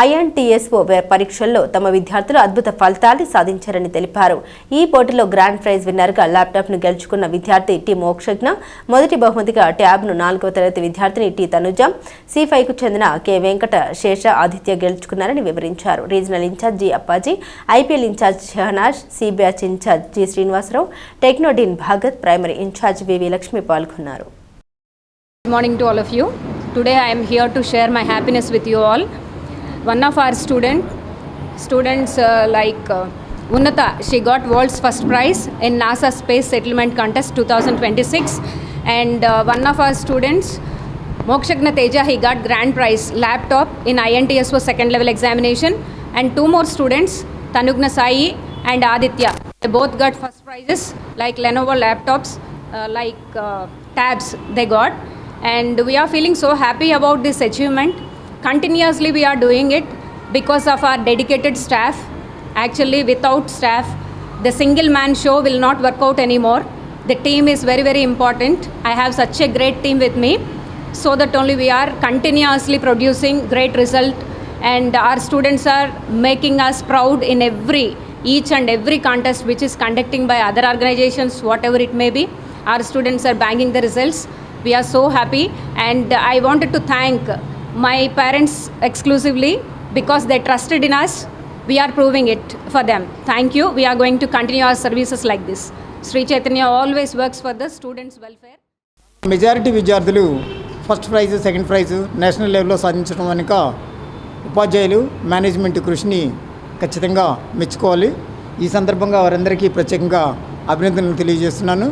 INTSO పరీక్షల్లో తమ విద్యార్థులు అద్భుత ఫలితాలు సాధించారని తెలిపారు. ఈ పోటీలో గ్రాండ్ ప్రైజ్ విన్నర్గా ల్యాప్టాప్ను గెలుచుకున్న విద్యార్థి టి మోక్షజ్ఞ, మొదటి బహుమతిగా ట్యాబ్ను 4వ తరగతి విద్యార్థిని టి తనుజ, C5కు చెందిన కె వెంకట శేష ఆదిత్య గెలుచుకున్నారని వివరించారు. Regional incharge G Appaji, IPL incharge Shahnaz, C batch incharge G Srinivasa Rao, టెక్నోడిన్ Bhagat, primary incharge V V Lakshmi పాల్గొన్నారు. Good morning to all of you. Today I am here to share my happiness with you all. One of our students like Unnata, she got world's first prize in NASA Space Settlement Contest 2026, and one of our students Mokshagna Teja, he got grand prize laptop in INTSO second level examination, and 2 more students Tanugna Sai and Aditya, they both got first prizes like Lenovo laptops, tabs they got, and we are feeling so happy about this achievement. Continuously we are doing it because of our dedicated staff. Actually without staff the single man show will not work out anymore. The team is very, very important. I have such a great team with me, so that only we are continuously producing great result, and our students are making us proud in each and every contest which is conducting by other organizations, whatever it may be. Our students are banging the results. We are so happy, and I wanted to thank my parents exclusively because they trusted in us. We are proving it for them. Thank you. We are going to continue our services like this. Sri Chaitanya always works for the students' welfare. Majority విద్యార్థులు first prize, second prize national లెవెల్లో సాధించడం వెనుక ఉపాధ్యాయులు, management కృషిని ఖచ్చితంగా మెచ్చుకోవాలి. ఈ సందర్భంగా వారందరికీ ప్రత్యేకంగా అభినందనలు తెలియజేస్తున్నాను.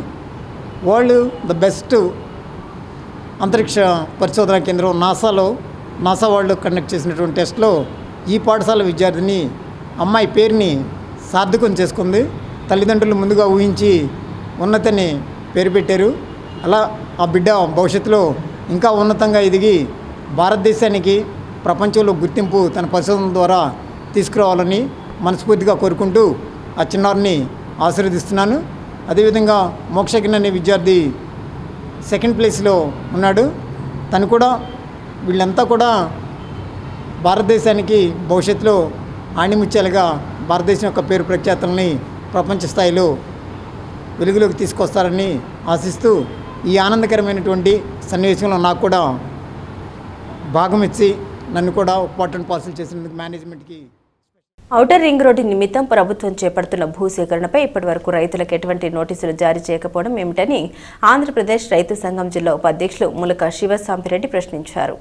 వరల్డ్ ద బెస్ట్ అంతరిక్ష పరిశోధనా కేంద్రం నాసా వాళ్ళు కండక్ట్ చేసినటువంటి టెస్ట్లో ఈ పాఠశాల విద్యార్థిని అమ్మాయి పేరుని సార్థకం చేసుకుంది. తల్లిదండ్రులు ముందుగా ఊహించి ఉన్నతని పేరు పెట్టారు. అలా ఆ బిడ్డ భవిష్యత్తులో ఇంకా ఉన్నతంగా ఎదిగి భారతదేశానికి ప్రపంచంలో గుర్తింపు తన పరిశోధన ద్వారా తీసుకురావాలని మనస్ఫూర్తిగా కోరుకుంటూ ఆ చిన్నారిని ఆశీర్వదిస్తున్నాను. అదేవిధంగా మోక్షజ్ఞ అనే విద్యార్థి సెకండ్ ప్లేస్లో ఉన్నాడు. తను కూడా, వీళ్ళంతా కూడా భారతదేశానికి భవిష్యత్తులో ఆణిముత్యాలుగా భారతదేశం యొక్క పేరు ప్రఖ్యాతులని ప్రపంచ స్థాయిలో వెలుగులోకి తీసుకొస్తారని ఆశిస్తూ ఈ ఆనందకరమైనటువంటి సన్నివేశంలో నాకు కూడా భాగం ఇచ్చి నన్ను కూడా ఇంపార్టెంట్ పార్సల్ చేసినందుకు మేనేజ్మెంట్కి. ఔటర్ రింగ్ రోడ్డు నిమిత్తం ప్రభుత్వం చేపడుతున్న భూసేకరణపై ఇప్పటివరకు రైతులకు ఎటువంటి నోటీసులు జారీ చేయకపోవడం ఏమిటని ఆంధ్రప్రదేశ్ రైతు సంఘం జిల్లా ఉపాధ్యక్షులు ములక శివసాంపిరెడ్డి ప్రశ్నించారు.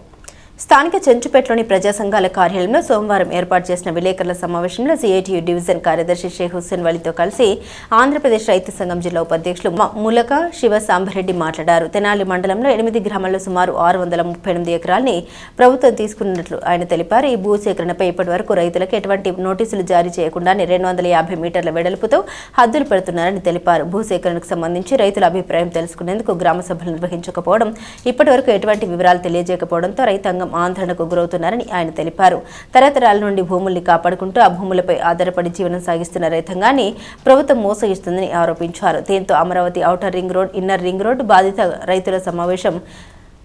స్థానిక చెంచుపేటలోని ప్రజా సంఘాల కార్యాలయంలో సోమవారం ఏర్పాటు చేసిన విలేకరుల సమావేశంలో సిఐటియు డివిజన్ కార్యదర్శి షేక్ హుస్సేన్ వలితో కలిసి ఆంధ్రప్రదేశ్ రైతు సంఘం జిల్లా ఉపాధ్యక్షులు ములక శివసాంబరెడ్డి మాట్లాడారు. తెనాలి మండలంలో 8 గ్రామాల్లో సుమారు 638 ఎకరాల్ని ప్రభుత్వం తీసుకున్నట్లు ఆయన తెలిపారు. ఈ భూసేకరణపై ఇప్పటివరకు రైతులకు ఎటువంటి నోటీసులు జారీ చేయకుండానే 250 మీటర్ల వెడల్పుతో హద్దులు పెడుతున్నారని తెలిపారు. భూసేకరణకు సంబంధించి రైతుల అభిప్రాయం తెలుసుకునేందుకు గ్రామ సభలు నిర్వహించకపోవడం, ఇప్పటివరకు ఎటువంటి వివరాలు తెలియజేయకపోవడంతో రైతాంగం ఆందోళనకు గురవుతున్నారని ఆయన తెలిపారు. తరతరాల నుండి భూముల్ని కాపాడుకుంటూ ఆ భూములపై ఆధారపడి జీవనం సాగిస్తున్న రైతాంగాన్ని ప్రభుత్వం మోసగిస్తుందని ఆరోపించారు. దీంతో Amaravati outer ring road, inner ring road బాధిత రైతుల సమావేశం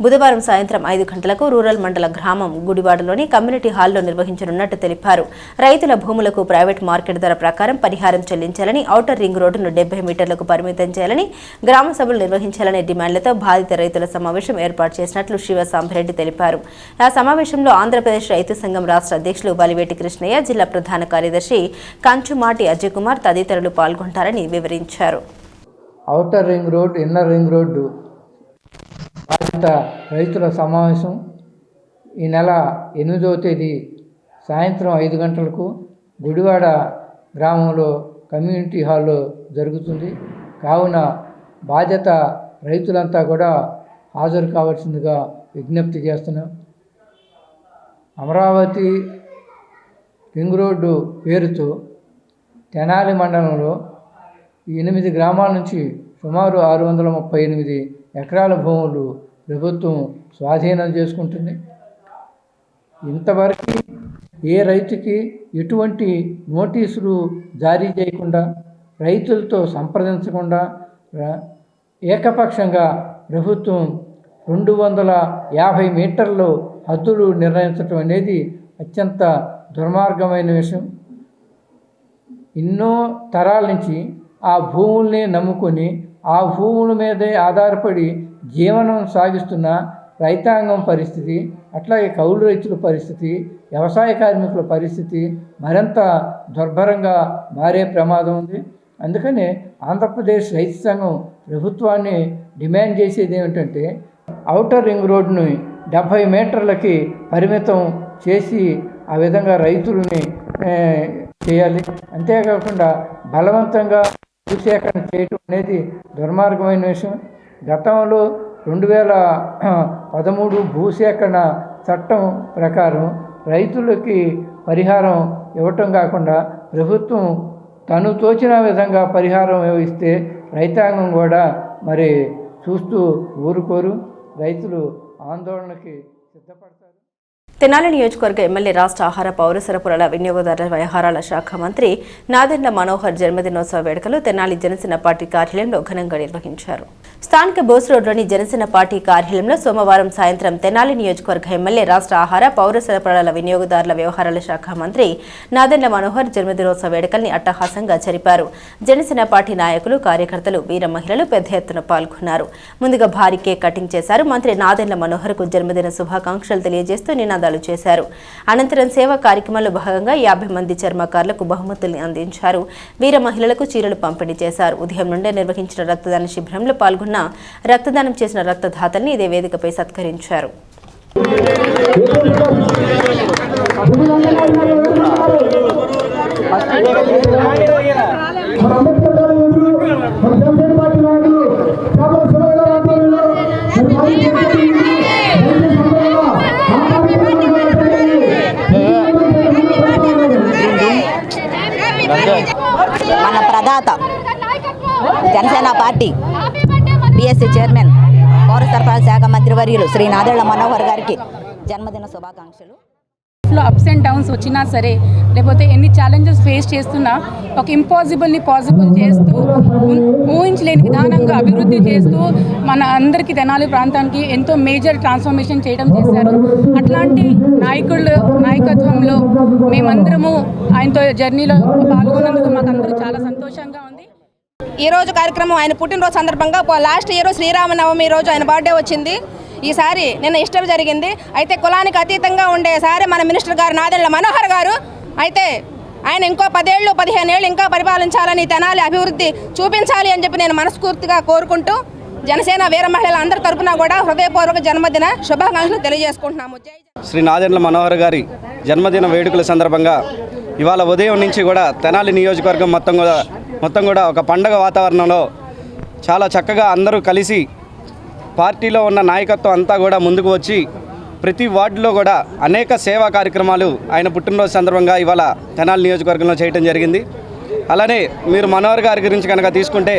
బుధవారం సాయంత్రం 5 గంటలకు రూరల్ మండల గ్రామం గుడివాడలోని కమ్యూనిటీ హాల్లో నిర్వహించనున్నట్టు తెలిపారు. రైతుల భూములకు ప్రైవేట్ మార్కెట్ ధర ప్రకారం పరిహారం చెల్లించాలని, ఔటర్ రింగ్ రోడ్డును 70 మీటర్లకు పరిమితం చేయాలని, గ్రామ సభలు నిర్వహించాలనే డిమాండ్లతో బాధిత రైతుల సమావేశం ఏర్పాటు చేసినట్లు శివసాంబరెడ్డి తెలిపారు. ఆ సమావేశంలో ఆంధ్రప్రదేశ్ రైతు సంఘం రాష్ట్ర అధ్యక్షులు బలివేటి కృష్ణయ్య, జిల్లా ప్రధాన కార్యదర్శి కంచుమాటి అజయ్ కుమార్ తదితరులు పాల్గొంటారని వివరించారు. Outer ring road, inner ring road బాధిత రైతుల సమావేశం ఈ నెల 8వ తేదీ సాయంత్రం 5 గంటలకు గుడివాడ గ్రామంలో కమ్యూనిటీ హాల్లో జరుగుతుంది. కావున బాధ్యత రైతులంతా కూడా హాజరు కావాల్సిందిగా విజ్ఞప్తి చేస్తున్నాం. అమరావతి రింగ్ రోడ్డు పేరుతో తెనాలి మండలంలో 8 గ్రామాల నుంచి సుమారు 638 ఎకరాల భూములు ప్రభుత్వం స్వాధీనం చేసుకుంటుంది. ఇంతవరకు ఏ రైతుకి ఎటువంటి నోటీసులు జారీ చేయకుండా, రైతులతో సంప్రదించకుండా ఏకపక్షంగా ప్రభుత్వం 250 మీటర్లు హద్దులు నిర్ణయించడం అనేది అత్యంత దుర్మార్గమైన విషయం. ఎన్నో తరాల నుంచి ఆ భూముల్ని నమ్ముకొని ఆ భూముల మీదే ఆధారపడి జీవనం సాగిస్తున్న రైతాంగం పరిస్థితి, అట్లాగే కౌలు రైతుల పరిస్థితి, వ్యవసాయ కార్మికుల పరిస్థితి మరింత దుర్భరంగా మారే ప్రమాదం ఉంది. అందుకనే ఆంధ్రప్రదేశ్ రైతు సంఘం ప్రభుత్వాన్ని డిమాండ్ చేసేది ఏమిటంటే ఔటర్ రింగ్ రోడ్డుని 70 మీటర్లకి పరిమితం చేసి ఆ విధంగా రైతులని చేయాలి. అంతేకాకుండా బలవంతంగా భూసేకరణ చేయటం అనేది దుర్మార్గమైన విషయం. గతంలో 2013 భూసేకరణ చట్టం ప్రకారం రైతులకి పరిహారం ఇవ్వటం కాకుండా ప్రభుత్వం తను తోచిన విధంగా పరిహారం ఇస్తే రైతాంగం కూడా మరి చూస్తూ ఊరుకోరు, రైతులు ఆందోళనకి సిద్ధపడతారు. తెనాలి నియోజకవర్గ ఎమ్మెల్యే రాష్ట్ర ఆహార పౌర సరఫరాల వినియోగదారుల వ్యవహారాల శాఖ మంత్రి నాదెండ్ల మనోహర్ జన్మదినోత్సవ వేడుకలు తెనాలి జనసేన పార్టీ కార్యాలయంలో ఘనంగా నిర్వహించారు. స్థానిక బోస్ రోడ్లోని జనసేన పార్టీ కార్యాలయంలో సోమవారం సాయంత్రం తెనాలి నియోజకవర్గ ఎమ్మెల్యే రాష్ట్ర ఆహార పౌర సరఫరాల వినియోగదారుల వ్యవహారాల శాఖ మంత్రి నాదెండ్ల మనోహర్ జన్మదినోత్సవ వేడుకల్ని అట్టహాసంగా జరిపారు. జనసేన పార్టీ నాయకులు, కార్యకర్తలు, వీర మహిళలు పెద్ద ఎత్తున పాల్గొన్నారు. ముందుగా భారీ కేక్ కటింగ్ చేశారు. మంత్రి నాదెండ్ల మనోహర్ కు జన్మదిన శుభాకాంక్షలు తెలియజేస్తూ నినాదాలు చేశారు. అనంతరం సేవా కార్యక్రమంలో భాగంగా 50 మంది చర్మకారులకు బహుమతుల్ని అందించారు. వీర మహిళలకు చీరలు పంపిణీ చేశారు. ఉదయం నుండే నిర్వహించిన రక్తదాన శిబిరంలో పాల్గొన్న రక్తదానం చేసిన రక్తదాతల్ని ఇదే వేదికపై సత్కరించారు. మన ప్రదాత జనసేన పార్టీ బీఎస్సీ చైర్మన్ పౌర సరఫరాల శాఖ మంత్రివర్యులు శ్రీ నాదెళ్ల మనోహర్ గారికి జన్మదిన శుభాకాంక్షలు. అప్స్ అండ్ డౌన్స్ వచ్చినా సరే, లేకపోతే ఎన్ని ఛాలెంజెస్ ఫేస్ చేస్తున్నా ఒక ఇంపాసిబుల్ని పాసిబుల్ చేస్తూ ఊహించలేని విధానంగా అభివృద్ధి చేస్తూ మన అందరికీ తెనాలి ప్రాంతానికి ఎంతో మేజర్ ట్రాన్స్ఫర్మేషన్ చేయడం చేశారు. అట్లాంటి నాయకత్వంలో మేమందరము ఆయనతో జర్నీలో పాల్గొన్నందుకు మాకు అందరూ చాలా సంతోషంగా ఉంది. ఈరోజు కార్యక్రమం ఆయన పుట్టినరోజు సందర్భంగా లాస్ట్ ఇయర్ శ్రీరామనవమి రోజు ఆయన బర్త్డే వచ్చింది. ఈసారి నిన్న ఈస్టర్ జరిగింది. అయితే కులానికి అతీతంగా ఉండేసారి మన మినిస్టర్ గారు నాదెళ్ల మనోహర్ గారు అయితే ఆయన ఇంకో 10 ఏళ్ళు 15 ఏళ్ళు ఇంకా పరిపాలించాలని, తెనాలి అభివృద్ధి చూపించాలి అని చెప్పి నేను మనస్ఫూర్తిగా కోరుకుంటూ జనసేన వీర మహిళల అందరి తరఫున కూడా హృదయపూర్వక జన్మదిన శుభాకాంక్షలు తెలియజేసుకుంటున్నాము. శ్రీ నాదెండ్ల మనోహర్ గారి జన్మదిన వేడుకల సందర్భంగా ఇవాళ ఉదయం నుంచి కూడా తెనాలి నియోజకవర్గం మొత్తం కూడా ఒక పండగ వాతావరణంలో చాలా చక్కగా అందరూ కలిసి పార్టీలో ఉన్న నాయకత్వం అంతా కూడా ముందుకు వచ్చి ప్రతి వార్డులో కూడా అనేక సేవా కార్యక్రమాలు ఆయన పుట్టినరోజు సందర్భంగా ఇవాళ తెనాలి నియోజకవర్గంలో చేయడం జరిగింది. అలానే మీరు మనోహర్ గారి గురించి కనుక తీసుకుంటే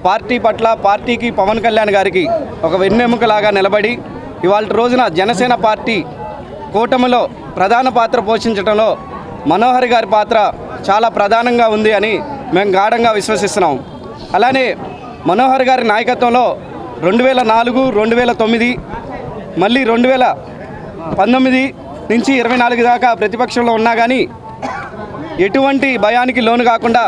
పార్టీ పట్ల, పార్టీకి, పవన్ కళ్యాణ్ గారికి ఒక వెన్నెముకలాగా నిలబడి ఇవాళ రోజున జనసేన పార్టీ కూటమిలో ప్రధాన పాత్ర పోషించడంలో మనోహర్ గారి పాత్ర చాలా ప్రధానంగా ఉంది అని మేము గాఢంగా విశ్వసిస్తున్నాం. అలానే మనోహర్ గారి నాయకత్వంలో 2004, 2009 మళ్ళీ 2019 నుంచి 24 దాకా ప్రతిపక్షంలో ఉన్నా కానీ ఎటువంటి భయానికి లోను కాకుండా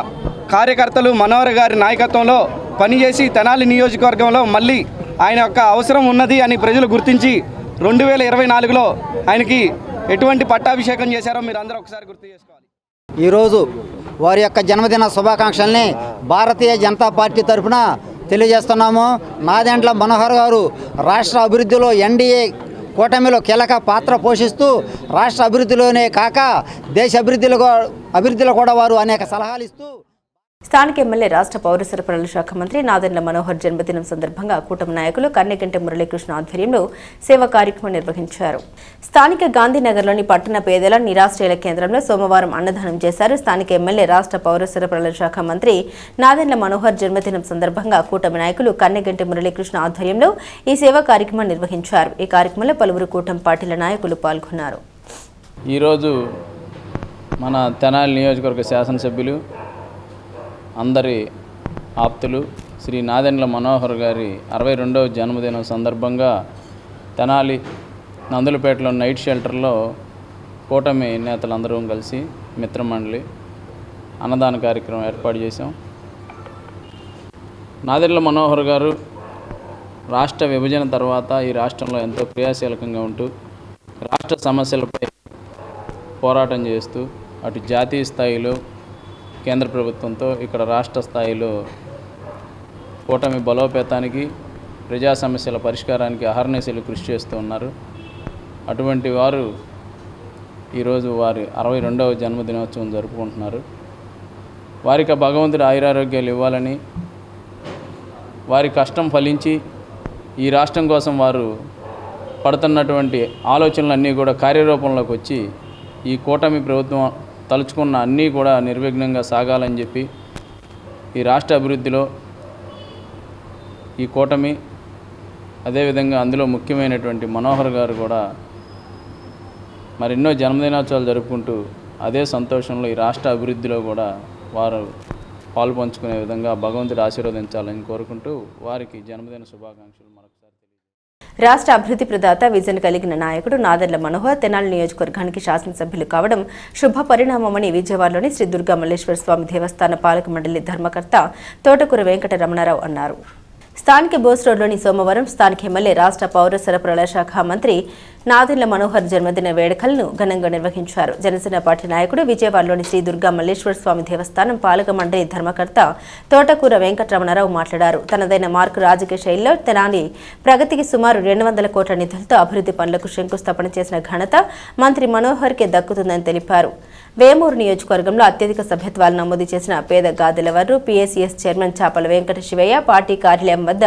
కార్యకర్తలు మనోహర్ గారి నాయకత్వంలో పనిచేసి తెనాలి నియోజకవర్గంలో మళ్ళీ ఆయన యొక్క అవసరం ఉన్నది అని ప్రజలు గుర్తించి 2024లో ఆయనకి ఎటువంటి పట్టాభిషేకం చేశారో మీరు అందరూ ఒకసారి గుర్తు చేసుకోవాలి. ఈరోజు వారి యొక్క జన్మదిన శుభాకాంక్షల్ని భారతీయ జనతా పార్టీ తరఫున తెలియజేస్తున్నాము. నాదెండ్ల మనోహర్ గారు రాష్ట్ర అభివృద్ధిలో ఎన్డీఏ కూటమిలో కీలక పాత్ర పోషిస్తూ రాష్ట్ర అభివృద్ధిలోనే కాక దేశ అభివృద్ధిలో కూడా వారు అనేక సలహాలు ఇస్తూ స్థానిక ఎమ్మెల్యే రాష్ట్ర పౌర సరఫరాల శాఖ మంత్రి నాదెండ్ల మనోహర్ జన్మదినం సందర్భంగా కూటమి నాయకులు కన్నెగంటి మురళీకృష్ణ ఆధ్వర్యంలో సేవా కార్యక్రమం నిర్వహించారు. స్థానిక గాంధీనగర్లోని పట్టణ పేదల నిరాశ్రయాల కేంద్రంలో సోమవారం అన్నదానం చేశారు. స్థానిక ఎమ్మెల్యే రాష్ట్ర పౌర సరఫరాల శాఖ మంత్రి నాదెండ్ల మనోహర్ జన్మదినం సందర్భంగా కూటమి నాయకులు కన్నెగంటి మురళీకృష్ణ ఆధ్వర్యంలో ఈ సేవా కార్యక్రమం నిర్వహించారు. ఈ కార్యక్రమంలో పలువురు కూటమి పార్టీల నాయకులు పాల్గొన్నారు. ఈరోజు మన తెనాలి నియోజకవర్గ శాసనసభ్యులు అందరి ఆప్తులు శ్రీ నాదెండ్ల మనోహర్ గారి 62వ జన్మదినం సందర్భంగా తెనాలి నందులపేటలో నైట్ షెల్టర్లో కూటమి నేతలందరూ కలిసి మిత్రమండలి అన్నదాన కార్యక్రమం ఏర్పాటు చేశాం. నాదెండ్ల మనోహర్ గారు రాష్ట్ర విభజన తర్వాత ఈ రాష్ట్రంలో ఎంతో క్రియాశీలకంగా ఉంటూ రాష్ట్ర సమస్యలపై పోరాటం చేస్తూ అటు జాతీయ స్థాయిలో కేంద్ర ప్రభుత్వంతో ఇక్కడ రాష్ట్ర స్థాయిలో కూటమి బలోపేతానికి ప్రజా సమస్యల పరిష్కారానికి అహర్నిశలు కృషి చేస్తూ ఉన్నారు. అటువంటి వారు ఈరోజు వారి 62వ జన్మదినోత్సవం జరుపుకుంటున్నారు. వారికి భగవంతుడు ఆయురారోగ్యాలు ఇవ్వాలని, వారి కష్టం ఫలించి ఈ రాష్ట్రం కోసం వారు పడుతున్నటువంటి ఆలోచనలన్నీ కూడా కార్యరూపంలోకి వచ్చి ఈ కూటమి ప్రభుత్వం తలుచుకున్న అన్నీ కూడా నిర్విఘ్నంగా సాగాలని చెప్పి ఈ రాష్ట్ర అభివృద్ధిలో ఈ కూటమి అదేవిధంగా అందులో ముఖ్యమైనటువంటి మనోహర్ గారు కూడా మరెన్నో జన్మదినోత్సవాలు జరుపుకుంటూ అదే సంతోషంలో ఈ రాష్ట్ర అభివృద్ధిలో కూడా వారు పాలు పంచుకునే విధంగా భగవంతుడు ఆశీర్వదించాలని కోరుకుంటూ వారికి జన్మదిన శుభాకాంక్షలు మరొకసారి. రాష్ట్ర అభివృద్ధి ప్రదాత విజన్ కలిగిన నాయకుడు నాదెండ్ల మనోహర్ తెనాలి నియోజకవర్గానికి శాసనసభ్యులు కావడం శుభ పరిణామమని విజయవాడలోని శ్రీ దుర్గా మల్లేశ్వర స్వామి దేవస్థాన పాలక మండలి ధర్మకర్త తోటకూర వెంకట రమణారావు అన్నారు. స్థానిక బోస్ రోడ్లోని సోమవారం స్థానిక ఎమ్మెల్యే రాష్ట్ర పౌర సరఫరాల శాఖ మంత్రి నాదెండ్ల మనోహర్ జన్మదిన వేడుకలను ఘనంగా నిర్వహించారు. జనసేన పార్టీ నాయకుడు విజయవాడలోని శ్రీ దుర్గా మల్లేశ్వర స్వామి దేవస్థానం పాలక మండలి ధర్మకర్త తోటకూర వెంకటరమణారావు మాట్లాడారు. తనదైన మార్కు రాజకీయ శైలిలో తెనాలి ప్రగతికి సుమారు 200 కోట్ల నిధులతో అభివృద్ధి పనులకు శంకుస్థాపన చేసిన ఘనత మంత్రి మనోహర్కే దక్కుతుందని తెలిపారు. వేమూరు నియోజకవర్గంలో అత్యధిక సభ్యత్వాలు నమోదు చేసిన పేద గాదెలవారు పిఎస్సిఎస్ చైర్మన్ చాపల వెంకట శివయ్య పార్టీ కార్యాలయం వద్ద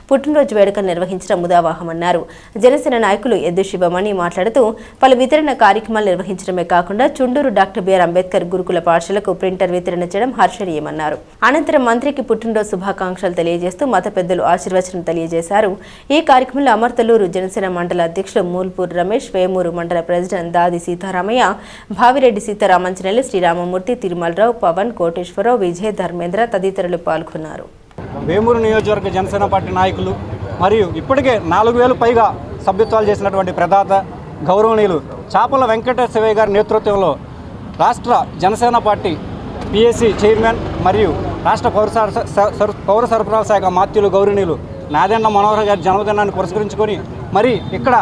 పుట్టినరోజు వేడుకలు నిర్వహించడం ముదావాహమన్నారు. జనసేన నాయకులు ఎద్దు శివమణి మాట్లాడుతూ పలు వితరణ కార్యక్రమాలు నిర్వహించడమే కాకుండా చుండూరు డాక్టర్ బిఆర్ అంబేద్కర్ గురుకుల పాఠశాలకు ప్రింటర్ వితరణ చేయడం హర్షణీయమన్నారు. అనంతరం మంత్రికి పుట్టినరోజు శుభాకాంక్షలు తెలియజేస్తూ మత పెద్దలు ఆశీర్వచనం తెలియజేశారు. ఈ కార్యక్రమంలో అమర్తలూరు జనసేన మండల అధ్యక్షులు మూల్పూర్ రమేష్, వేమూరు మండల ప్రెసిడెంట్ దాది సీతారామయ్య, భావిరెడ్డి సీతారామంజనేయులు, శ్రీరామమూర్తి, తిరుమలరావు, పవన్, కోటేశ్వరరావు, విజయ్, ధర్మేంద్ర తదితరులు పాల్గొన్నారు. వేమూరు నియోజకవర్గ జనసేన పార్టీ నాయకులు మరియు ఇప్పటికే 4000 పైగా సభ్యత్వాలు చేసినటువంటి ప్రదాత గౌరవనీయులు చాపల వెంకట శివయ్య గారి నేతృత్వంలో రాష్ట్ర జనసేన పార్టీ పిఎస్సి చైర్మన్ మరియు రాష్ట్ర పౌర సరఫరాల శాఖ మాత్యులు గౌరవనీయులు నాదెండ్ల మనోహర్ గారి జన్మదినాన్ని పురస్కరించుకొని మరి ఇక్కడ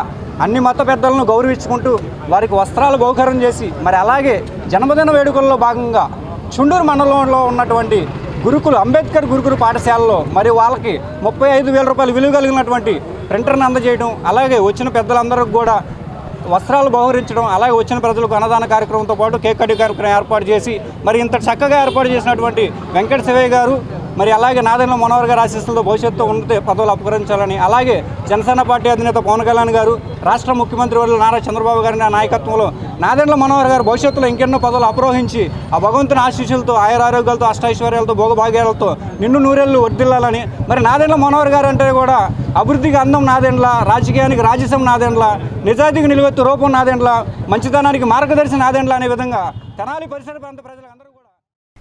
అన్ని మత పెద్దలను గౌరవించుకుంటూ వారికి వస్త్రాలు బహుకరణ చేసి మరి అలాగే జన్మదిన వేడుకల్లో భాగంగా చుండూరు మండలంలో ఉన్నటువంటి అంబేద్కర్ గురుకుల పాఠశాలలో మరి వాళ్ళకి 35,000 రూపాయలు విలువ కలిగినటువంటి ప్రింటర్ని అందజేయడం, అలాగే వచ్చిన పెద్దలందరికీ కూడా వస్త్రాలు బహుకరించడం, అలాగే వచ్చిన ప్రజలకు అన్నదాన కార్యక్రమంతో పాటు కేక్ కటింగ్ కార్యక్రమం ఏర్పాటు చేసి మరి ఇంత చక్కగా ఏర్పాటు చేసినటువంటి వెంకట శివయ్య గారు మరి అలాగే నాదెండ్ల మనోహర్ గారి ఆశీస్సులతో భవిష్యత్తు ఉన్నత పదవులు అపకరించాలని, అలాగే జనసేన పార్టీ అధినేత పవన్ కళ్యాణ్ గారు, రాష్ట్ర ముఖ్యమంత్రి వర్యులు నారా చంద్రబాబు గారి నాయకత్వంలో నాదెండ్ల మనోహర్ గారు భవిష్యత్తులో ఇంకెన్నో పదవులు అప్రోహించి ఆ భగవంతుని ఆశీస్సులతో ఆయురారోగ్యాలతో అష్టైశ్వర్యాలతో భోగభాగ్యాలతో నిన్ను నూరేళ్లు వర్ధిల్లాలని. మరి నాదెండ్ల మనోహర్ గారు అంటే కూడా అభివృద్ధికి అందం నాదెండ్ల, రాజకీయానికి రాజసం నాదెండ్ల, నిజాయితీకి నిలువెత్తు రూపం నాదెండ్ల, మంచితనానికి మార్గదర్శి నాదెండ్ల అనే విధంగా తెనాలి పరిసర ప్రాంత ప్రజలందరూ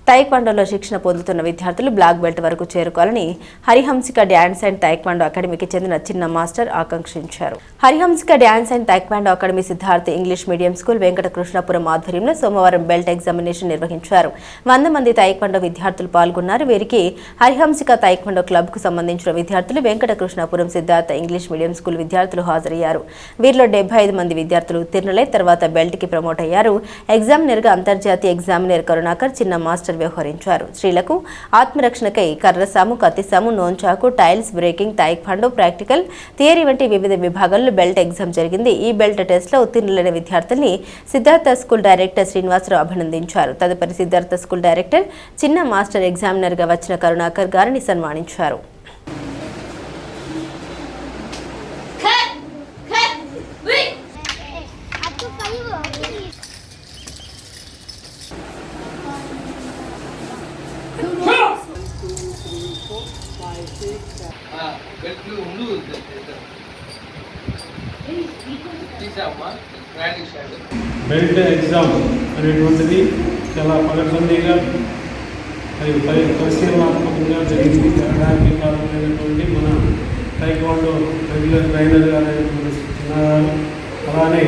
తైక్వాండోలో శిక్షణ పొందుతున్న విద్యార్థులు బ్లాక్ బెల్ట్ వరకు చేరుకోవాలని హరిహంసిక డ్యాన్స్ అండ్ తైక్వాండో అకాడమీకి చెందిన చిన్న మాస్టర్ ఆకాంక్షించారు. Harihamsika dance and taekwondo academy Siddhartha English medium school Venkatakrishnapuram ఆధ్వర్యంలో సోమవారం బెల్ట్ ఎగ్జామినేషన్ నిర్వహించారు. 100 మంది తైక్వాండో విద్యార్థులు పాల్గొన్నారు. వీరికి హరిహంసిక తైక్వాండో క్లబ్ కు సంబంధించిన విద్యార్థులు, వెంకటకృష్ణపురం సిద్ధార్థ ఇంగ్లీష్ మీడియం స్కూల్ విద్యార్థులు హాజరయ్యారు. వీరిలో 75 మంది విద్యార్థులు ఉత్తీర్ణులై తర్వాత బెల్ట్ కి ప్రమోట్ అయ్యారు. ఎగ్జామినర్ గా అంతర్జాతీయ ఎగ్జామినర్ కరుణాకర్, చిన్న మాస్టర్ మాస్టర్ వ్యవహరించారు. స్త్రీలకు ఆత్మరక్షణకై కర్రసాము, కత్తిసాము, nunchaku, tiles, breaking, taekwondo, practical, theory వంటి వివిధ విభాగాల్లో బెల్ట్ ఎగ్జామ్ జరిగింది. ఈ బెల్ట్ టెస్ట్లో ఉత్తీర్ణులైన విద్యార్థుల్ని సిద్ధార్థ స్కూల్ డైరెక్టర్ శ్రీనివాసరావు అభినందించారు. తదుపరి సిద్ధార్థ స్కూల్ డైరెక్టర్ చిన్న మాస్టర్ ఎగ్జామినర్గా వచ్చిన కరుణాకర్ గారిని సన్మానించారు. బెల్ట్ ఎగ్జామ్ అనేటువంటిది చాలా పగడ్బందీగా మరియు పరిశీలనాత్మకంగా జరిగింది. జరగడానికి కారణమైనటువంటి మన టైక్వాండో రెగ్యులర్ ట్రైనర్ గారైనటువంటి చిన్నగారు, అలానే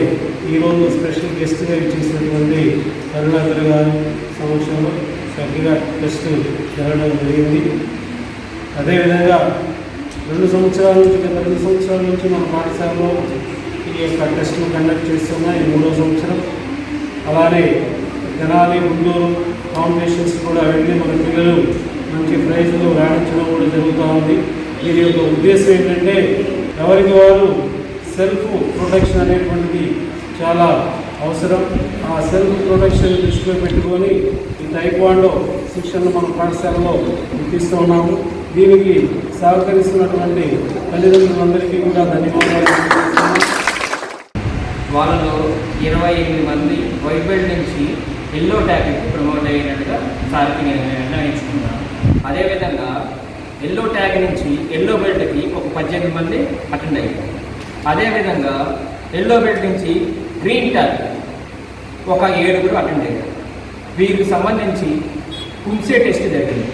ఈరోజు స్పెషల్ గెస్ట్గా ఇచ్చేసినటువంటి కరుణాకర్ గారు సమక్షంలో చక్కగా టెస్ట్ జరగడం జరిగింది. అదేవిధంగా 2 సంవత్సరాల నుంచి మన పాఠశాలలో ఈ యొక్క టెస్టులు కండక్ట్ చేస్తున్నా. ఈ 3వ సంవత్సరం. అలానే తెనాలి, గుంటూరు కాంపిటీషన్స్ కూడా వెళ్ళి మన పిల్లలు మంచి ప్రైజ్లు రాణించడం కూడా జరుగుతూ ఉంది. దీని యొక్క ఉద్దేశం ఏంటంటే ఎవరికి వారు సెల్ఫ్ ప్రొటెక్షన్ అనేటువంటిది చాలా అవసరం. ఆ సెల్ఫ్ ప్రొటెక్షన్ దృష్టిలో పెట్టుకొని ఈ టైక్వాండో శిక్షణను మన పాఠశాలలో ఇప్పిస్తూ ఉన్నాము. దీనికి సహకరిస్తున్నటువంటి తల్లిదండ్రులందరికీ కూడా ధన్యవాదాలు. వాళ్ళలో 28 మంది వైట్ బెల్ట్ నుంచి ఎల్లో ట్యాగ్కి ప్రమోట్ అయినట్టుగా సార్కి నేను నిర్ణయించుకున్నాను. అదేవిధంగా ఎల్లో ట్యాగ్ నుంచి ఎల్లో బెల్ట్కి ఒక 18 మంది అటెండ్ అయ్యారు. అదేవిధంగా ఎల్లో బెల్ట్ నుంచి గ్రీన్ ట్యాగ్ ఒక 7 అటెండ్ అయ్యారు. వీరికి సంబంధించి కుంసే టెస్ట్ జరిగింది.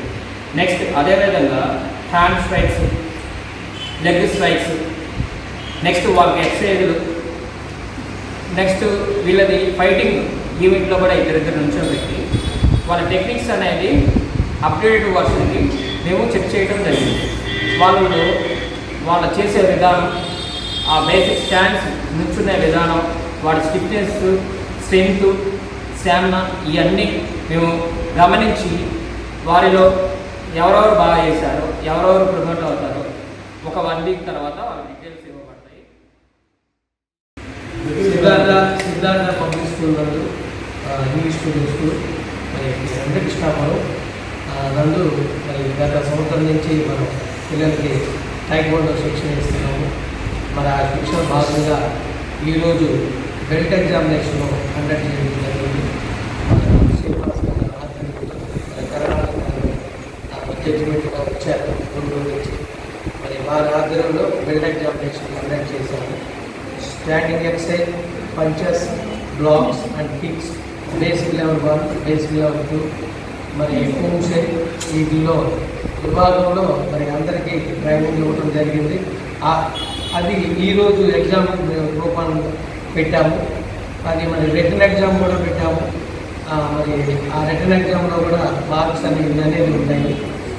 నెక్స్ట్ అదేవిధంగా hand strikes, leg strikes, next వాళ్ళకి ఎక్సర్సైజులు, నెక్స్ట్ వీళ్ళది ఫైటింగ్ ఈవెంట్లో కూడా ఇద్దరిద్దరు నుంచోబెట్టి వాళ్ళ టెక్నిక్స్ అనేది అప్డేటెడ్ వర్షన్కి మేము చెక్ చేయడం జరిగింది. వాళ్ళ చేసే విధానం, ఆ బేసిక్ స్టాండ్స్, నుంచునే విధానం, వాడి స్టిఫ్నెస్, స్ట్రెంగ్త్, స్టామినా ఇవన్నీ మేము గమనించి వారిలో ఎవరెవరు బాగా చేశారో, ఎవరెవరు ప్రమోట్ అవుతారో ఒక 1 వీక్ తర్వాత వాళ్ళ డీటెయిల్స్ ఇవ్వబడతాయి. సిద్ధార్థ పబ్లిక్ స్కూల్ నందు ఇంగ్లీష్ మీడియం స్కూల్ మరి వెంకటకృష్ణాపురం నందు మరి గత సంవత్సరం నుంచి మనం పిల్లలకి టైక్వాండో శిక్షణ ఇస్తున్నాము. మరి ఆ శిక్షణ భాగంగా ఈరోజు బెల్ట్ ఎగ్జామినేషన్ కండక్ట్ చేయడం జరిగింది. జడ్జిమెంట్గా వచ్చారు గుంటూరు నుంచి. మరి వారి ఆధ్వర్యంలో బెల్ట్ ఎగ్జామినేషన్ కండక్ట్ చేశాము. Standing exercise, punches, blocks and kicks, basic level 1, basic level 2, మరి హోమ్సే వీటిలో విభాగంలో మరి అందరికీ ట్రైనింగ్ ఇవ్వడం జరిగింది. అది ఈరోజు ఎగ్జామ్ రూపాన్ని పెట్టాము. అది మరి రిటర్న్ ఎగ్జామ్ కూడా పెట్టాము. మరి ఆ రిటర్న్ ఎగ్జామ్లో కూడా మార్క్స్ అనేది ఉంటాయి.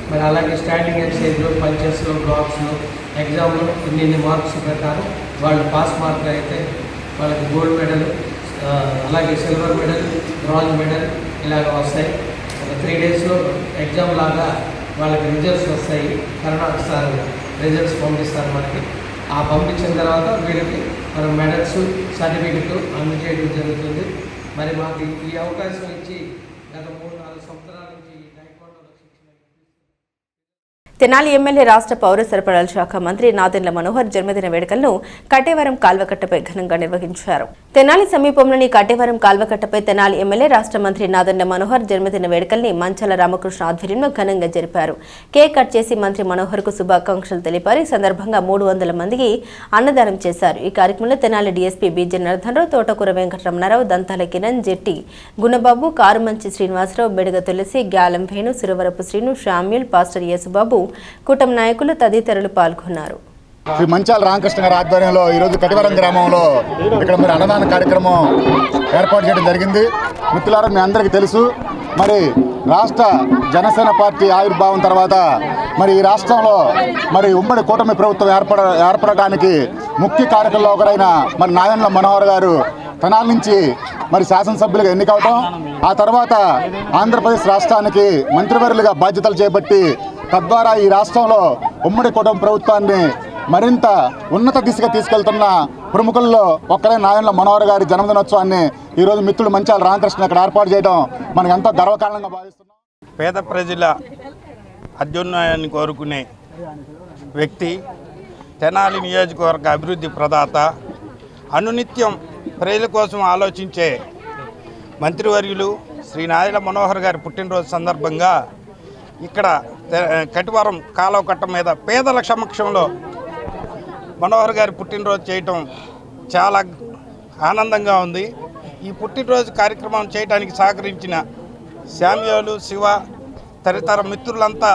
మరి అలాగే స్టాండింగ్ ఎక్సైజ్లో, పంచెస్లో, బ్లాక్స్లో ఎగ్జామ్లో ఇన్ని మార్క్స్ ప్రకారం వాళ్ళు పాస్ మార్కులు అయితే వాళ్ళకి గోల్డ్ మెడల్, అలాగే సిల్వర్ మెడల్, బ్రాంజ్ మెడల్ ఇలాగ వస్తాయి. ఒక 3 డేస్లో ఎగ్జామ్ లాగా వాళ్ళకి రిజల్ట్స్ వస్తాయి. కర్ణాటక సార్ రిజల్ట్స్ పంపిస్తారు మనకి. ఆ పంపించిన తర్వాత వీళ్ళకి మనం మెడల్స్, సర్టిఫికెట్ అందజేయడం జరుగుతుంది. మరి మాకు ఈ అవకాశం ఇచ్చి గత 3-4 సంవత్సరాల నుంచి తెనాలి ఎమ్మెల్యే రాష్ట్ర పౌర సరఫరాల శాఖ మంత్రి నాదెండ్ల మనోహర్ జన్మదిన వేడుకలను కట్టేవరం కాల్వకట్టపై ఘనంగా నిర్వహించారు. తెనాలి సమీపంలోని కట్టేవరం కాల్వకట్టపై తెనాలి ఎమ్మెల్యే రాష్ట్ర మంత్రి నాదెండ్ల మనోహర్ జన్మదిన వేడుకల్ని మంచాల రామకృష్ణ ఆధ్వర్యంలో ఘనంగా జరిపారు. కేక్ కట్ చేసి మంత్రి మనోహర్ కు శుభాకాంక్షలు తెలిపారు. ఈ సందర్భంగా 300 మందికి అన్నదానం చేశారు. ఈ కార్యక్రమంలో తెనాలి డీఎస్పీ బి జనార్దనరావు, తోటకూర వెంకటరమణారావు, దంతాల కిరణ్, జెట్టి గుణబాబు, కారుమంచి శ్రీనివాసరావు, బెడగ తులసి, గ్యాలం వేణు, సురవరపు శ్రీను, షామ్యూల్, పాస్టర్ యేసుబాబు, కూటమి నాయకులు తదితరులు పాల్గొన్నారు. శ్రీ మంచాల రామకృష్ణ గారి ఆధ్వర్యంలో ఈరోజు కటివరం గ్రామంలో ఇక్కడ మరి అన్నదాన కార్యక్రమం ఏర్పాటు చేయడం జరిగింది. మిత్రులారా, మీ అందరికీ తెలుసు, మరి రాష్ట్ర జనసేన పార్టీ ఆవిర్భావం తర్వాత మరి ఈ రాష్ట్రంలో మరి ఉమ్మడి కూటమి ప్రభుత్వం ఏర్పడటానికి ముఖ్య కారకుల్లో ఒకరైన మరి నాదెండ్ల మనోహర్ గారు తెనాలి నుంచి మరి శాసనసభ్యులుగా ఎన్నికవటం, ఆ తర్వాత ఆంధ్రప్రదేశ్ రాష్ట్రానికి మంత్రివర్యులుగా బాధ్యతలు చేపట్టి తద్వారా ఈ రాష్ట్రంలో ఉమ్మడి కుటుంబ ప్రభుత్వాన్ని మరింత ఉన్నత దిశగా తీసుకెళ్తున్న ప్రముఖుల్లో ఒక్కరే నాదెండ్ల మనోహర్ గారి జన్మదినోత్సవాన్ని ఈరోజు మిత్రుడు మంచాల రామకృష్ణ ఇక్కడ ఏర్పాటు చేయడం మనకు ఎంతో గర్వకారణంగా భావిస్తున్నాం. పేద ప్రజల అభ్యున్నయాన్ని కోరుకునే వ్యక్తి, తెనాలి నియోజకవర్గ అభివృద్ధి ప్రదాత, అనునిత్యం ప్రజల కోసం ఆలోచించే మంత్రివర్యులు శ్రీ నాదెండ్ల మనోహర్ గారి పుట్టినరోజు సందర్భంగా ఇక్కడ కటివరం కాలువ కట్ట మీద పేదల సమక్షంలో మనోహర్ గారి పుట్టినరోజు చేయటం చాలా ఆనందంగా ఉంది. ఈ పుట్టినరోజు కార్యక్రమం చేయడానికి సహకరించిన శామ్యూలు, శివ తదితర మిత్రులంతా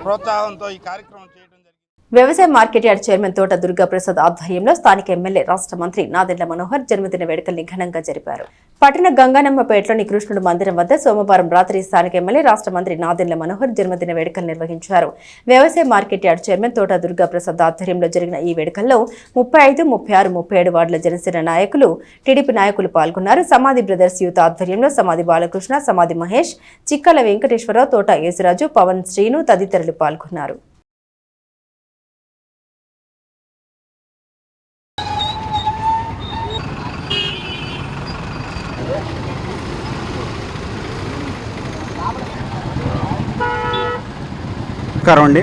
ప్రోత్సాహంతో ఈ కార్యక్రమం చేయడం జరిగింది. వ్యవసాయ మార్కెట్ యార్డ్ చైర్మన్ తోట దుర్గాప్రసాద్ ఆధ్వర్యంలో స్థానిక ఎమ్మెల్యే రాష్ట్ర మంత్రి నాదెండ్ల మనోహర్ జన్మదిన వేడుకల్ని ఘనంగా జరిపారు. పట్టణ గంగానమ్మపేటలోని కృష్ణుడు మందిరం వద్ద సోమవారం రాత్రి స్థానిక ఎమ్మెల్యే రాష్ట్ర మంత్రి నాదెండ్ల మనోహర్ జన్మదిన వేడుకలు నిర్వహించారు. వ్యవసాయ మార్కెట్ యార్డ్ చైర్మన్ తోట దుర్గాప్రసాద్ ఆధ్వర్యంలో జరిగిన ఈ వేడుకల్లో 35, 36, 37 వార్డుల జనసేన నాయకులు, టీడీపీ నాయకులు పాల్గొన్నారు. సమాధి బ్రదర్స్ యూత్ ఆధ్వర్యంలో సమాధి బాలకృష్ణ, సమాధి మహేష్, చిక్కల వెంకటేశ్వరరావు, తోట యేసురాజు, పవన్, శ్రీను తదితరులు పాల్గొన్నారు. నమస్కారం అండి.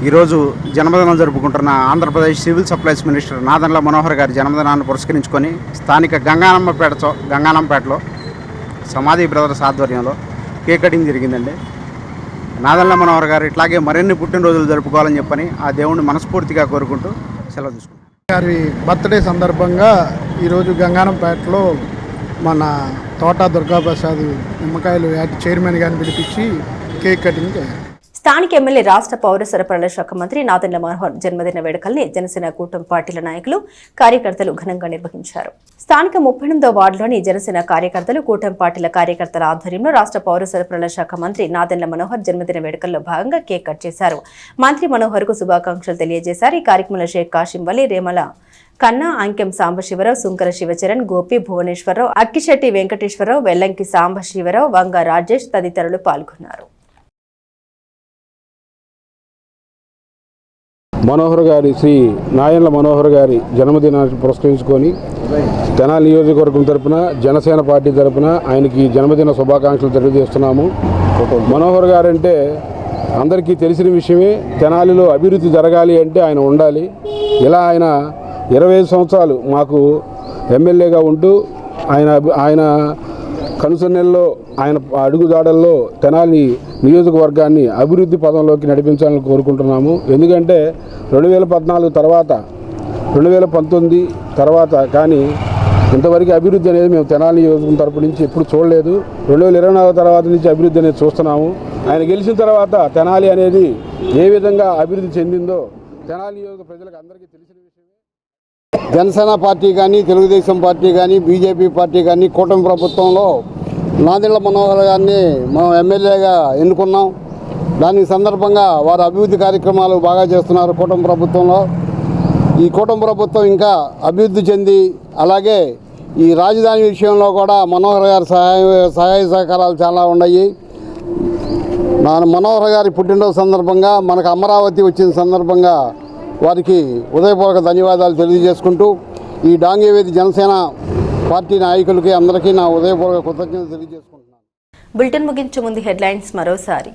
ఈరోజు జన్మదినం జరుపుకుంటున్న Andhra Pradesh civil supplies minister Nadendla Manohar గారి జన్మదినాన్ని పురస్కరించుకొని స్థానిక గంగానమ్మపేటలో సమాధి బ్రదర్స్ ఆధ్వర్యంలో కేక్ కటింగ్ జరిగిందండి. నాదెండ్ల మనోహర్ గారు ఇట్లాగే మరిన్ని పుట్టినరోజులు జరుపుకోవాలని చెప్పని ఆ దేవుణ్ణి మనస్ఫూర్తిగా కోరుకుంటూ సెలవు తీసుకుంటాం. గారి బర్త్డే సందర్భంగా ఈరోజు గంగానంపేటలో మన తోట దుర్గాప్రసాద్ నిమ్మకాయలు యాడ్ చైర్మన్ గారిని పిలిపించి కేక్ కటింగ్ చేయాలి. స్థానిక ఎమ్మెల్యే రాష్ట్ర పౌర సరఫరాల శాఖ మంత్రి నాదెండ్ల మనోహర్ జన్మదిన వేడుకల్ని జనసేన కూటమి పార్టీల నాయకులు, కార్యకర్తలు ఘనంగా నిర్వహించారు. స్థానిక 38వ వార్డులోని జనసేన కార్యకర్తలు, కూటమి పార్టీల కార్యకర్తల ఆధ్వర్యంలో రాష్ట్ర పౌర సరఫరాల శాఖ మంత్రి నాదెండ్ల మనోహర్ జన్మదిన వేడుకల్లో భాగంగా కేక్ కట్ చేశారు. మంత్రి మనోహర్ కు శుభాకాంక్షలు తెలియజేశారు. ఈ కార్యక్రమంలో షేక్ కాశిం వలి, రేమల కన్నా, అంకెం సాంబశివరావు, సుంకర శివచరణ్, గోపి, భువనేశ్వరరావు, అక్కిశెట్టి వెంకటేశ్వరరావు, వెల్లంకి సాంబశివరావు, వంగ రాజేష్ తదితరులు పాల్గొన్నారు. మనోహర్ గారి శ్రీ నాదెండ్ల మనోహర్ గారి జన్మదినాన్ని పురస్కరించుకొని తెనాలి నియోజకవర్గం తరపున, జనసేన పార్టీ తరపున ఆయనకి జన్మదిన శుభాకాంక్షలు తెలియజేస్తున్నాము. మనోహర్ గారంటే అందరికీ తెలిసిన విషయమే. తెనాలిలో అభివృద్ధి జరగాలి అంటే ఆయన ఉండాలి. ఇలా ఆయన 25 సంవత్సరాలు మాకు ఎమ్మెల్యేగా ఉంటూ ఆయన కనుసన్నెల్లో, ఆయన అడుగుదాడల్లో తెనాలి నియోజకవర్గాన్ని అభివృద్ధి పదంలోకి నడిపించాలని కోరుకుంటున్నాము. ఎందుకంటే 2014 తర్వాత 2019 తర్వాత కానీ ఇంతవరకు అభివృద్ధి అనేది మేము తెనాలి నియోజకవర్గం తరపు నుంచి ఎప్పుడు చూడలేదు. 2024 తర్వాత నుంచి అభివృద్ధి అనేది చూస్తున్నాము. ఆయన గెలిచిన తర్వాత తెనాలి అనేది ఏ విధంగా అభివృద్ధి చెందిందో తెనాలి నియోజక ప్రజలకు అందరికీ తెలిసిన విషయమే. జనసేన పార్టీ కానీ, తెలుగుదేశం పార్టీ కానీ, బీజేపీ పార్టీ కానీ కూటమి ప్రభుత్వంలో నాదెండ్ల మనోహర్ గారిని మనం ఎమ్మెల్యేగా ఎన్నుకున్నాం. దానికి సందర్భంగా వారు అభివృద్ధి కార్యక్రమాలు బాగా చేస్తున్నారు కూటమి ప్రభుత్వంలో. ఈ కూటమి ప్రభుత్వం ఇంకా అభివృద్ధి చెంది, అలాగే ఈ రాజధాని విషయంలో కూడా మనోహర్ గారి సహాయ సహకారాలు చాలా ఉన్నాయి. మనోహర్ గారి పుట్టినరోజు సందర్భంగా, మనకు అమరావతి వచ్చిన సందర్భంగా వారికి హృదయపూర్వక ధన్యవాదాలు తెలియజేసుకుంటూ, ఈ డాంగేవేది జనసేన పార్టీ నాయకులకి అందరికీ నా హృదయపూర్వక కృతజ్ఞతలు తెలియజేసుకుంటున్నాను. బులెటిన్ ముగించే ముందు హెడ్లైన్స్ మరోసారి.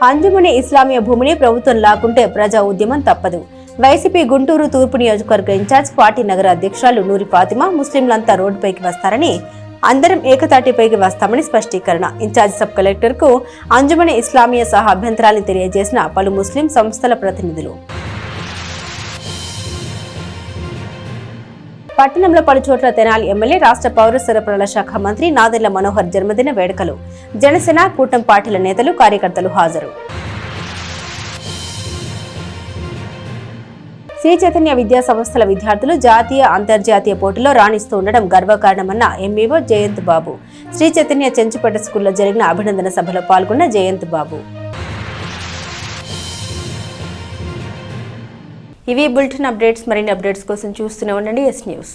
అంజుమని ఇస్లామియా భూమిని ప్రభుత్వం లాక్కుంటే ప్రజా ఉద్యమం తప్పదు. వైసీపీ గుంటూరు తూర్పు నియోజకవర్గ ఇన్ఛార్జ్, పార్టీ నగర అధ్యక్షురాలు నూరి ఫాతిమా, ముస్లింలంతా రోడ్డుపైకి వస్తారని, అందరం ఏకతాటిపైకి వస్తామని స్పష్టీకరణ. ఇన్ఛార్జ్ సబ్ కలెక్టర్ కు అంజుమని ఇస్లామియా సహా అభ్యంతరాలను తెలియజేసిన పలు ముస్లిం సంస్థల ప్రతినిధులు. పట్టణంలో పలుచోట్ల తెనాలి ఎమ్మెల్యే, రాష్ట్ర పౌర సరఫరాల శాఖ మంత్రి నాదెండ్ల మనోహర్ జన్మదిన వేడుకలు. జనసేన కూటమి పార్టీల నేతలు, కార్యకర్తలు హాజరు. శ్రీ చైతన్య విద్యా సంస్థల విద్యార్థులు జాతీయ, అంతర్జాతీయ పోటీల్లో రాణిస్తూ ఉండడం గర్వకారణమన్న ఎంఈఓ జయంత్ బాబు. శ్రీ చైతన్య చెంచుపేట స్కూల్లో జరిగిన అభినందన సభలో పాల్గొన్న జయంత్ బాబు. ఇవి బులెటిన్ అప్డేట్స్. మరిన్ని అప్డేట్స్ కోసం చూస్తూనే ఉండండి ఎస్ న్యూస్.